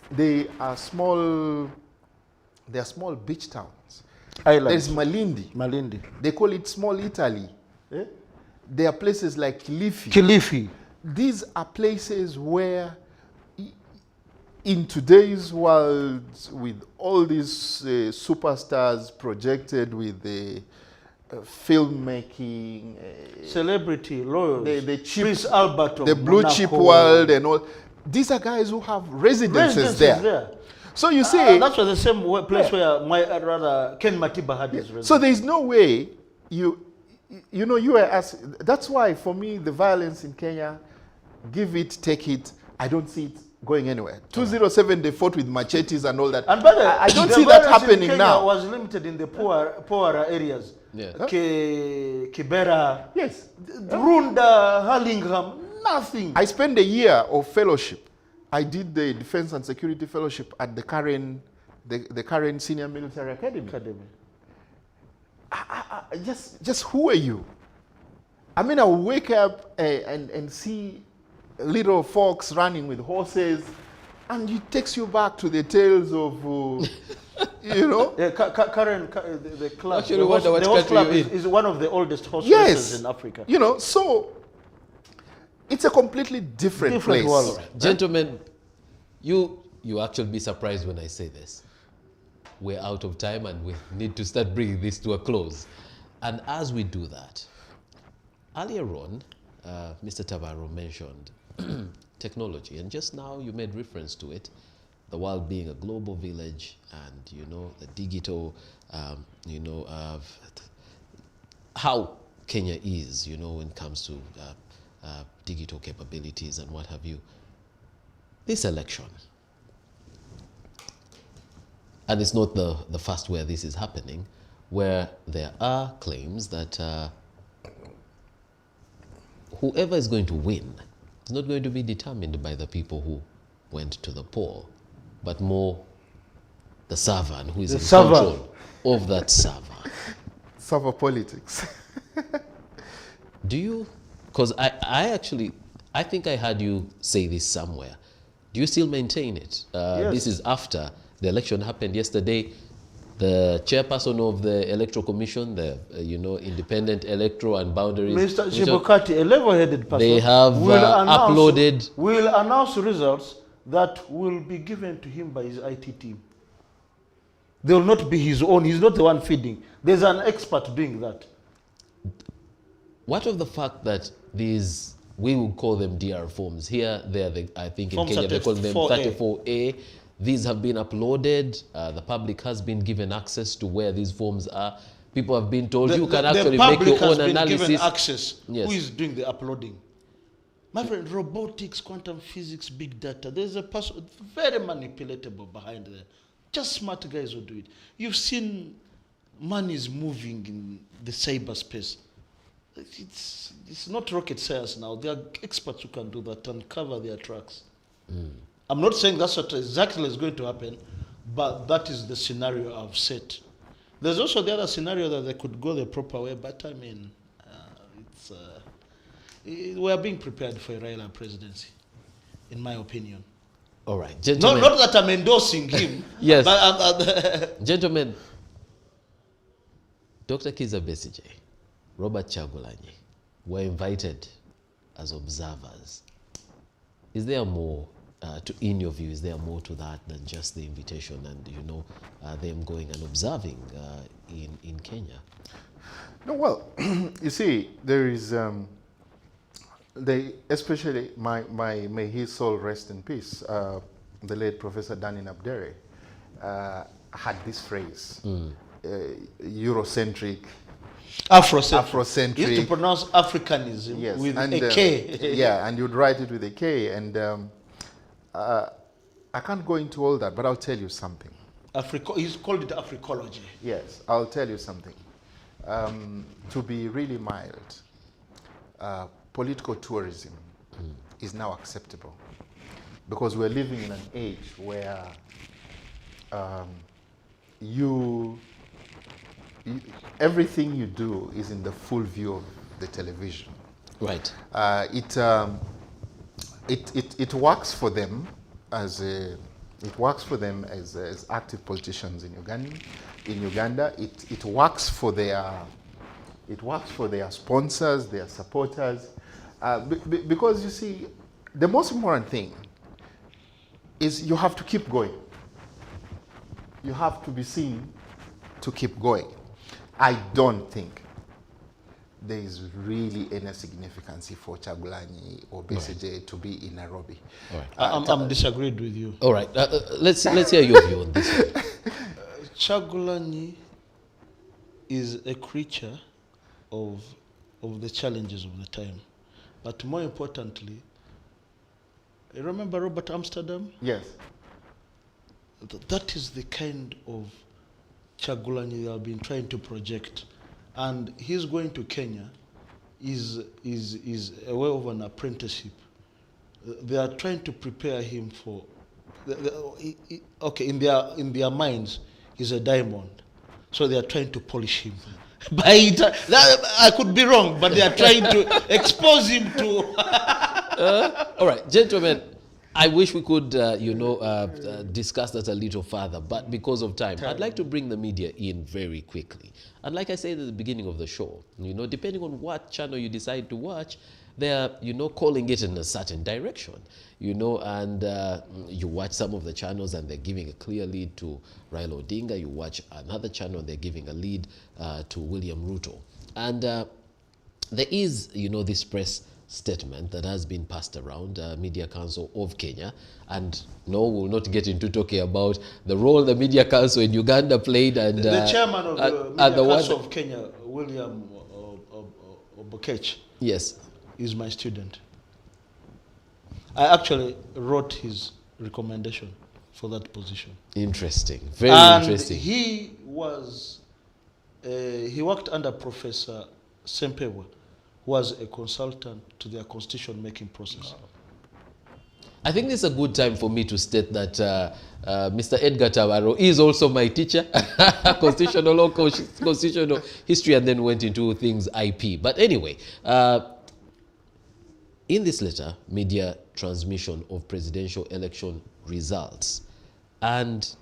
S3: they are small beach towns.
S2: Islands.
S3: There's Malindi. They call it small Italy. There are places like
S2: Kilifi.
S3: These are places where, in today's world, with all these superstars projected with the filmmaking,
S2: celebrity, lawyers,
S3: the cheap,
S2: Prince Albert of
S3: the blue
S2: Monaco.
S3: chip world and all, these are guys who have residences there. So you see,
S2: that's the same place where Ken Matiba had his residence.
S3: So there is no way you know, you were asked. That's why for me the violence in Kenya give it, take it. I don't see it going anywhere. 2007, they fought with machetes and all that.
S2: And by the way,
S3: I don't
S2: the
S3: see that
S2: violence in
S3: happening
S2: Kenya
S3: now.
S2: was limited in the poorer areas.
S1: Yeah.
S2: Kibera,
S3: Yes.
S2: Runda, Hurlingham, nothing.
S3: I spent a year of fellowship. I did the Defense and Security Fellowship at the Karen Senior Military Academy. Just who are you? I mean, I will wake up and see little folks running with horses, and it takes you back to the tales of, you know.
S2: Yeah, Karen, the club,
S1: Actually, what country
S2: club
S1: you in?
S2: is one of the oldest horse
S3: Yes.
S2: races in Africa.
S3: You know, so it's a completely different place.
S2: world.
S1: Right. Gentlemen, you actually be surprised when I say this. We're out of time and we need to start bringing this to a close. And as we do that, earlier on, Mr. Tavaro mentioned technology, and just now you made reference to it, the world being a global village, and you know the digital, how Kenya is, you know, when it comes to digital capabilities and what have you. This election, and it's not the first where this is happening, where there are claims that whoever is going to win is not going to be determined by the people who went to the poll, but more the server and who is in control of that server.
S3: Server politics.
S1: Do you, because I think I heard you say this somewhere. Do you still maintain it?
S2: Yes.
S1: This is after the election happened yesterday. The chairperson of the Electoral Commission, the Independent Electoral and Boundaries
S2: Mr.
S1: Commission,
S2: Chibokati, a level-headed person,
S1: they have uploaded.
S2: Will announce results that will be given to him by his IT team. They will not be his own. He's not the one feeding. There's an expert doing that.
S1: What of the fact that these, we would call them DR forms, here I think in
S2: Form
S1: Kenya they call them
S2: 34A.
S1: 34A. These have been uploaded. The public has been given access to where these forms are. People have been told you can actually make your own analysis.
S2: The public has been given access.
S1: Yes.
S2: Who is doing the uploading? My friend, robotics, quantum physics, big data. There's a person very manipulatable behind there. Just smart guys who do it. You've seen money is moving in the cyberspace. It's not rocket science now. There are experts who can do that and cover their tracks. I'm not saying that's what exactly is going to happen, but that is the scenario I've set. There's also the other scenario that they could go the proper way, but I mean, we are being prepared for a Raila presidency, in my opinion.
S1: All right, gentlemen.
S2: Not that I'm endorsing him.
S1: Yes.
S2: But
S1: Gentlemen, Dr. Kizza Besigye, Robert Chagulanyi were invited as observers. Is there more, in your view, is there more to that than just the invitation and, them going and observing in Kenya?
S3: No, well, you see, there is, especially may his soul rest in peace, the late Professor Danin Abdere had this phrase, Eurocentric, Afrocentric.
S2: He used to pronounce Africanism with a K.
S3: Yeah, and you'd write it with a K. And I can't go into all that, but I'll tell you something.
S2: He's called it Africology.
S3: Yes, I'll tell you something. To be really mild, political tourism is now acceptable because we're living in an age where everything you do is in the full view of the television.
S1: Right.
S3: It works for them as active politicians in Uganda. It works for their sponsors, their supporters, because you see, the most important thing is you have to keep going. You have to be seen to keep going. I don't think there is really any significance for Chagulanyi or Besigye to be in Nairobi.
S2: I'm disagreed with you.
S1: All right. Let's hear your view on this.
S2: Chagulanyi is a creature of the challenges of the time. But more importantly, You remember Robert Amsterdam?
S3: Yes.
S2: That is the kind of Chagulanyi they have been trying to project. And he's going to Kenya is a way of an apprenticeship. They are trying to prepare him for, okay, in their minds, he's a diamond. So they are trying to polish him. I could be wrong, but they are trying to expose him to.
S1: All right, gentlemen, I wish we could, discuss that a little further, but because of time, I'd like to bring the media in very quickly. And like I said at the beginning of the show, depending on what channel you decide to watch, they're, calling it in a certain direction, and you watch some of the channels and they're giving a clear lead to Raila Odinga. You watch another channel and they're giving a lead to William Ruto. And there is, this press statement that has been passed around, Media Council of Kenya, and no, we'll not get into talking about the role the Media Council in Uganda played. And
S2: the chairman of the Media Council of Kenya, William Obokech,
S1: yes,
S2: is my student. I actually wrote his recommendation for that position.
S1: Interesting, very interesting.
S2: He worked under Professor Sempewa, who was a consultant to their constitution making process.
S1: I think this is a good time for me to state that Mr. Edgar Tawaro is also my teacher, constitutional law, constitutional history, and then went into things IP. But anyway, in this letter, media transmission of presidential election results, and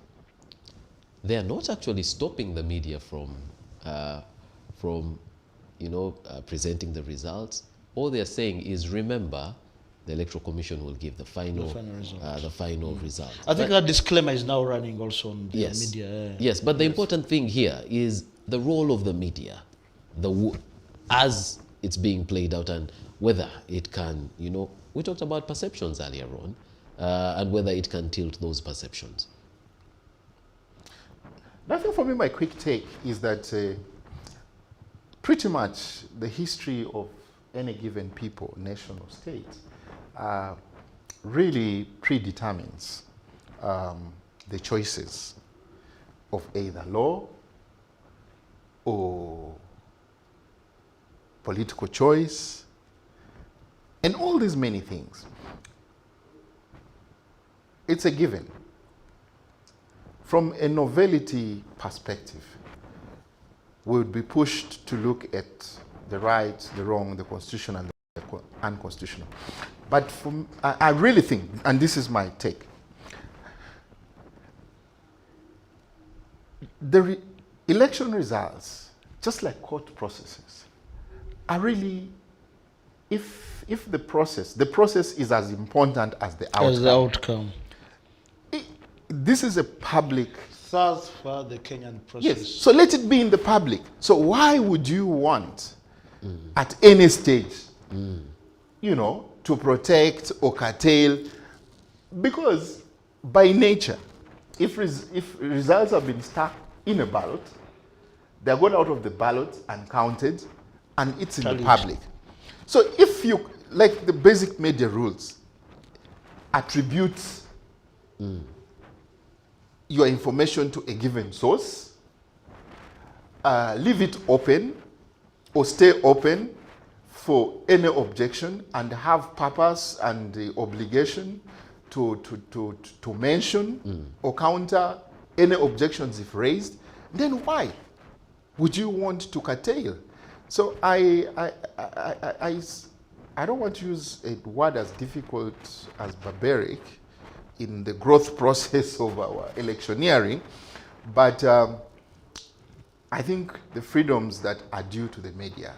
S1: they are not actually stopping the media from presenting the results. All they are saying is, remember, the Electoral Commission will give the final result.
S2: I think that disclaimer is now running also on the media.
S1: Yes, but the important thing here is the role of the media, as it's being played out, and whether it can, we talked about perceptions earlier on, and whether it can tilt those perceptions.
S3: I think for me, my quick take is that pretty much the history of any given people, nation or state, really predetermines the choices of either law or political choice, and all these many things. It's a given. From a novelty perspective, we would be pushed to look at the right, the wrong, the constitutional, and the unconstitutional. But I really think, and this is my take, the election results, just like court processes, are really, if the process is as important as the outcome.
S2: As the outcome.
S3: This is a public.
S2: Thus far, the Kenyan process.
S3: Yes, so let it be in the public. So why would you want, at any stage, to protect or curtail? Because by nature, if results have been stuck in a ballot, they're gone out of the ballot and counted, and it's in the public. So if you, like the basic media rules, attribute your information to a given source, leave it open or stay open for any objection, and have purpose and the obligation to mention or counter any objections if raised, then why would you want to curtail? So I don't want to use a word as difficult as barbaric in the growth process of our electioneering, but I think the freedoms that are due to the media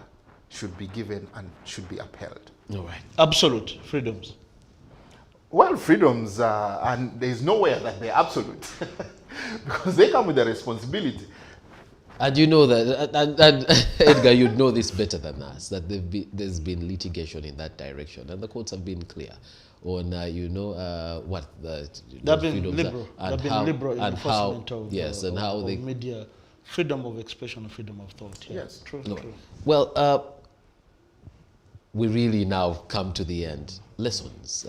S3: should be given and should be upheld.
S2: All right. Absolute freedoms.
S3: Well, freedoms, and there's nowhere that they're absolute, because they come with a responsibility.
S1: And you know that, and Edgar, you'd know this better than us, that there's been litigation in that direction, and the courts have been clear on, what the
S2: they've been liberal.
S1: And
S2: they've
S1: how,
S2: been liberal in
S1: and
S2: enforcement
S1: how,
S2: of,
S1: yes, and how they
S2: media, freedom of expression and freedom of thought. Yeah.
S3: Yes,
S2: true.
S1: Well, we really now come to the end. Lessons,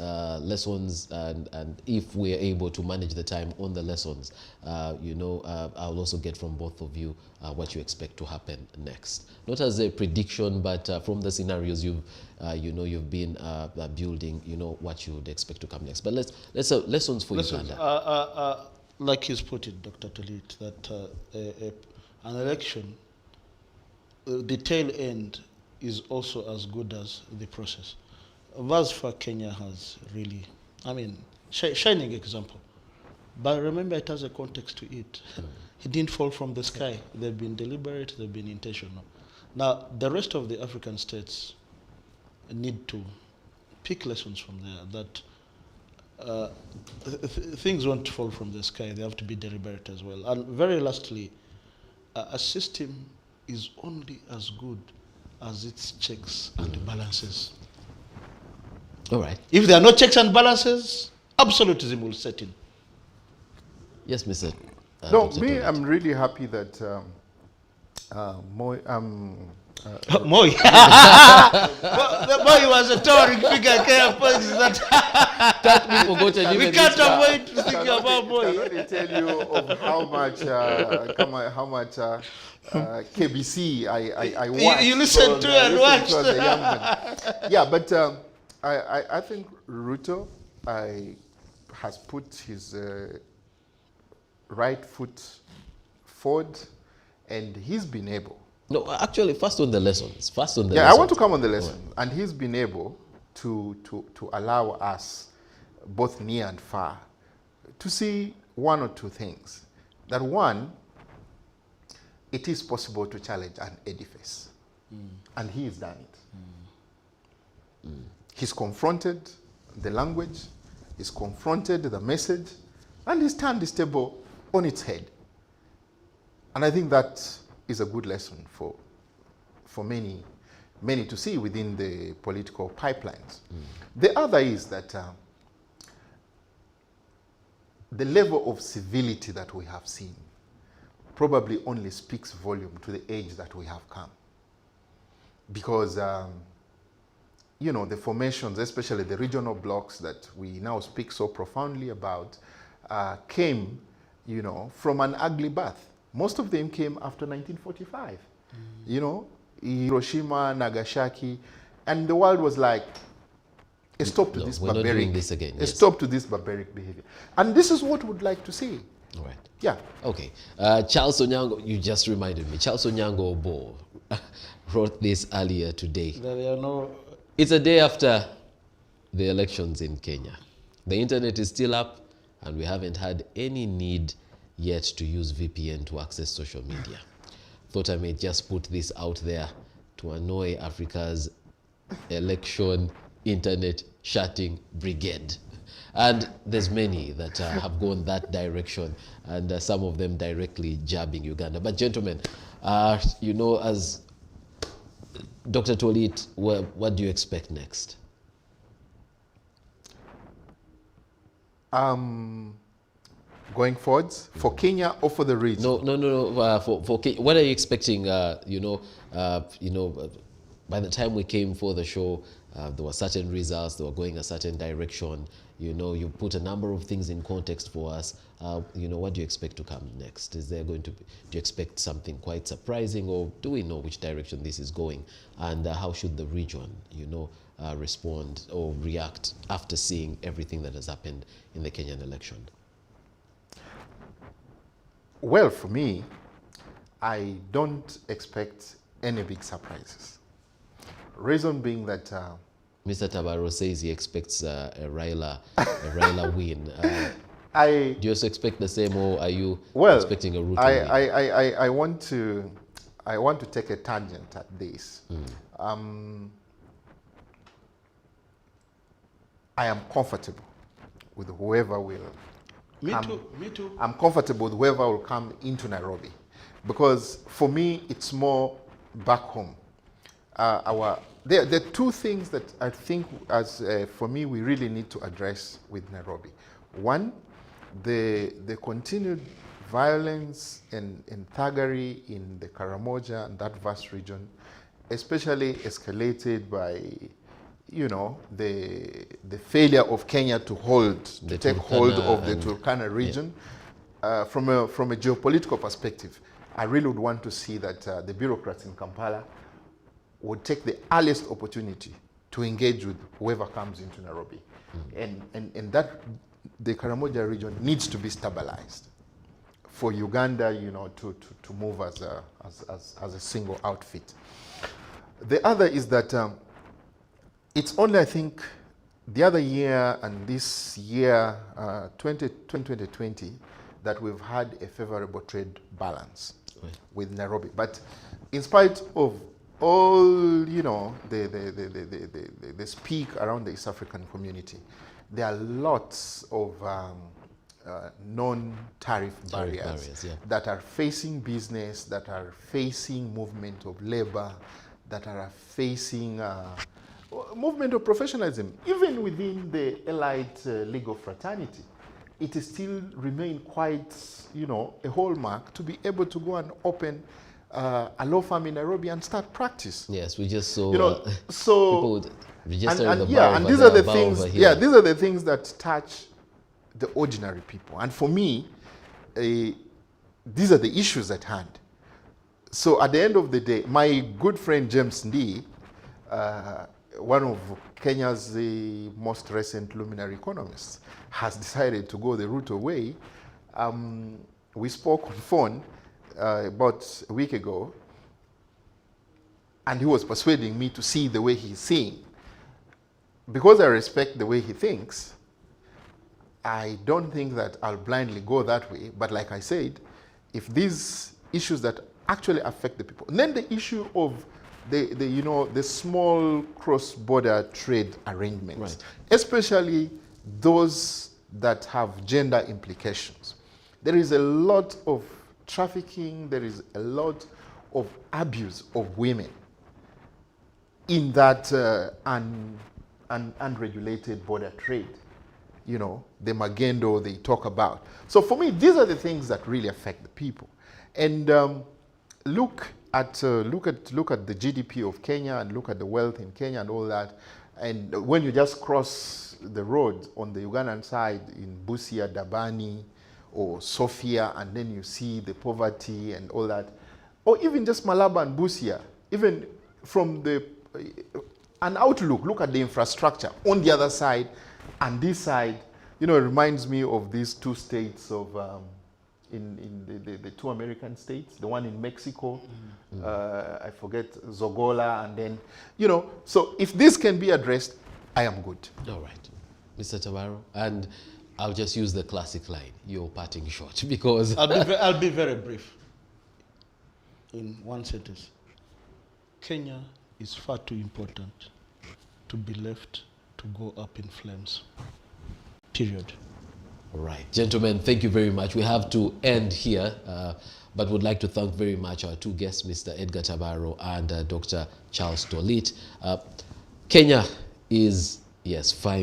S1: and if we're able to manage the time on the lessons, I'll also get from both of you what you expect to happen next. Not as a prediction, but from the scenarios you've been building, what you would expect to come next. But let's lessons for Uganda.
S2: Like he's put it, Dr. Tolit, that an election, the tail end is also as good as the process. Thus far, Kenya has really, shining example. But remember, it has a context to it. It didn't fall from the sky. They've been deliberate, they've been intentional. Now, the rest of the African states need to pick lessons from there, that things won't fall from the sky. They have to be deliberate as well. And very lastly, a system is only as good as its checks and balances.
S1: All right.
S2: If there are no checks and balances, absolutism will set in.
S1: Yes, Mr.
S3: No,
S1: Dr.
S3: me,
S1: Tolit.
S3: I'm really happy that Moi.
S2: Moi. The boy was a towering figure.
S1: That we forgotten
S2: We
S1: even
S2: can't
S1: this guy.
S2: avoid thinking about
S3: I
S2: Moi.
S3: can only tell you of how much KBC I watched.
S2: You listened to and watched.
S3: As a young man. Yeah, but I think Ruto has put his right foot forward, and he's been able.
S1: No, actually, first on the lessons.
S3: I want to come on the lesson. Right. And he's been able to allow us, both near and far, to see one or two things. That one, it is possible to challenge an edifice. And he has done it. He's confronted the language, he's confronted the message, and he's turned this table on its head. And I think that is a good lesson for many to see within the political pipelines. The other is that the level of civility that we have seen probably only speaks volume to the age that we have come. Because, the formations, especially the regional blocks that we now speak so profoundly about, came, from an ugly birth. Most of them came after 1945. Hiroshima, Nagasaki, and the world was like, a stop to this
S1: we're not doing this again.
S3: A stop to this barbaric behavior. And this is what we'd like to see.
S1: All right.
S3: Yeah.
S1: Okay. Charles Onyango, you just reminded me. Charles Onyango Obo wrote this earlier today.
S2: There are no...
S1: It's a day after the elections in Kenya. The internet is still up, and we haven't had any need yet to use VPN to access social media. Thought I may just put this out there to annoy Africa's election internet shutting brigade. And there's many that have gone that direction, and some of them directly jabbing Uganda. But gentlemen, as Dr. Tolit, what do you expect next?
S3: Going forwards for Kenya or for the region?
S1: No. For Kenya, what are you expecting? By the time we came for the show, there were certain results. They were going a certain direction. You put a number of things in context for us. What do you expect to come next? Is there going to be? Do you expect something quite surprising, or do we know which direction this is going? And how should the region, respond or react after seeing everything that has happened in the Kenyan election?
S3: Well, for me, I don't expect any big surprises. Reason being that
S1: Mr. Tabaro says he expects a Raila win. Do you also expect the same, or are you expecting a Ruto win?
S3: I want to take a tangent at this. I am comfortable with whoever will.
S2: Me too.
S3: I'm comfortable with whoever will come into Nairobi, because for me it's more back home. There are two things that I think, for me, we really need to address with Nairobi. One, the continued violence and thuggery in the Karamoja and that vast region, especially escalated by, you know, the failure of Kenya to take hold of the Turkana region. From a geopolitical perspective, I really would want to see that the bureaucrats in Kampala would take the earliest opportunity to engage with whoever comes into Nairobi. And that the Karamoja region needs to be stabilized for Uganda, you know, to move as a single outfit. The other is that it's only, I think, the other year and this year, 2020, that we've had a favorable trade balance with Nairobi. But in spite of all, you know, the speak around the East African community, there are lots of non-tariff barriers that are facing business, that are facing movement of labor, that are facing movement of professionalism. Even within the elite legal fraternity, it is still remain quite, you know, a hallmark to be able to go and open a law firm in Nairobi and start practice.
S1: Yes, we just saw,
S3: you know, so
S1: people would register
S3: and
S1: the
S3: yeah, and these are the things. Yeah, these are the things that touch the ordinary people. And for me, these are the issues at hand. So at the end of the day, my good friend James Ndii, one of Kenya's most recent luminary economists, has decided to go the route away. We spoke on phone about a week ago, and he was persuading me to see the way he's seeing. Because I respect the way he thinks, I don't think that I'll blindly go that way. But like I said, if these issues that actually affect the people, and then the issue of the small cross-border trade arrangements, especially those that have gender implications. There is a lot of trafficking, there is a lot of abuse of women in that unregulated border trade. You know, the magendo they talk about. So for me, these are the things that really affect the people. And look at the GDP of Kenya and look at the wealth in Kenya and all that. And when you just cross the road on the Ugandan side in Busia, Dabani, or Sofia, and then you see the poverty and all that, or even just Malaba and Busia, even from an outlook, look at the infrastructure on the other side and this side. You know, it reminds me of these two states of in the two American states, the one in Mexico, I forget, Zogola, and then, you know, so if this can be addressed, I am good.
S1: All right. Mr. Tabaro, and I'll just use the classic line, you're parting short, because...
S2: I'll be very brief. In one sentence, Kenya is far too important to be left to go up in flames. Period.
S1: All right. Gentlemen, thank you very much. We have to end here, but would like to thank very much our two guests, Mr. Edgar Tabaro and Dr. Charles Tolit. Kenya is, yes, far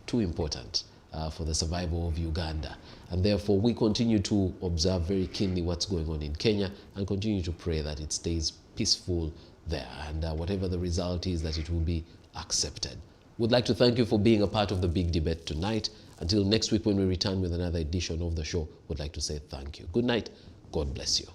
S1: too important for the survival of Uganda. And therefore, we continue to observe very keenly what's going on in Kenya and continue to pray that it stays peaceful there. And whatever the result is, that it will be accepted. Would like to thank you for being a part of the big debate tonight. Until next week when we return with another edition of the show, would like to say thank you. Good night. God bless you.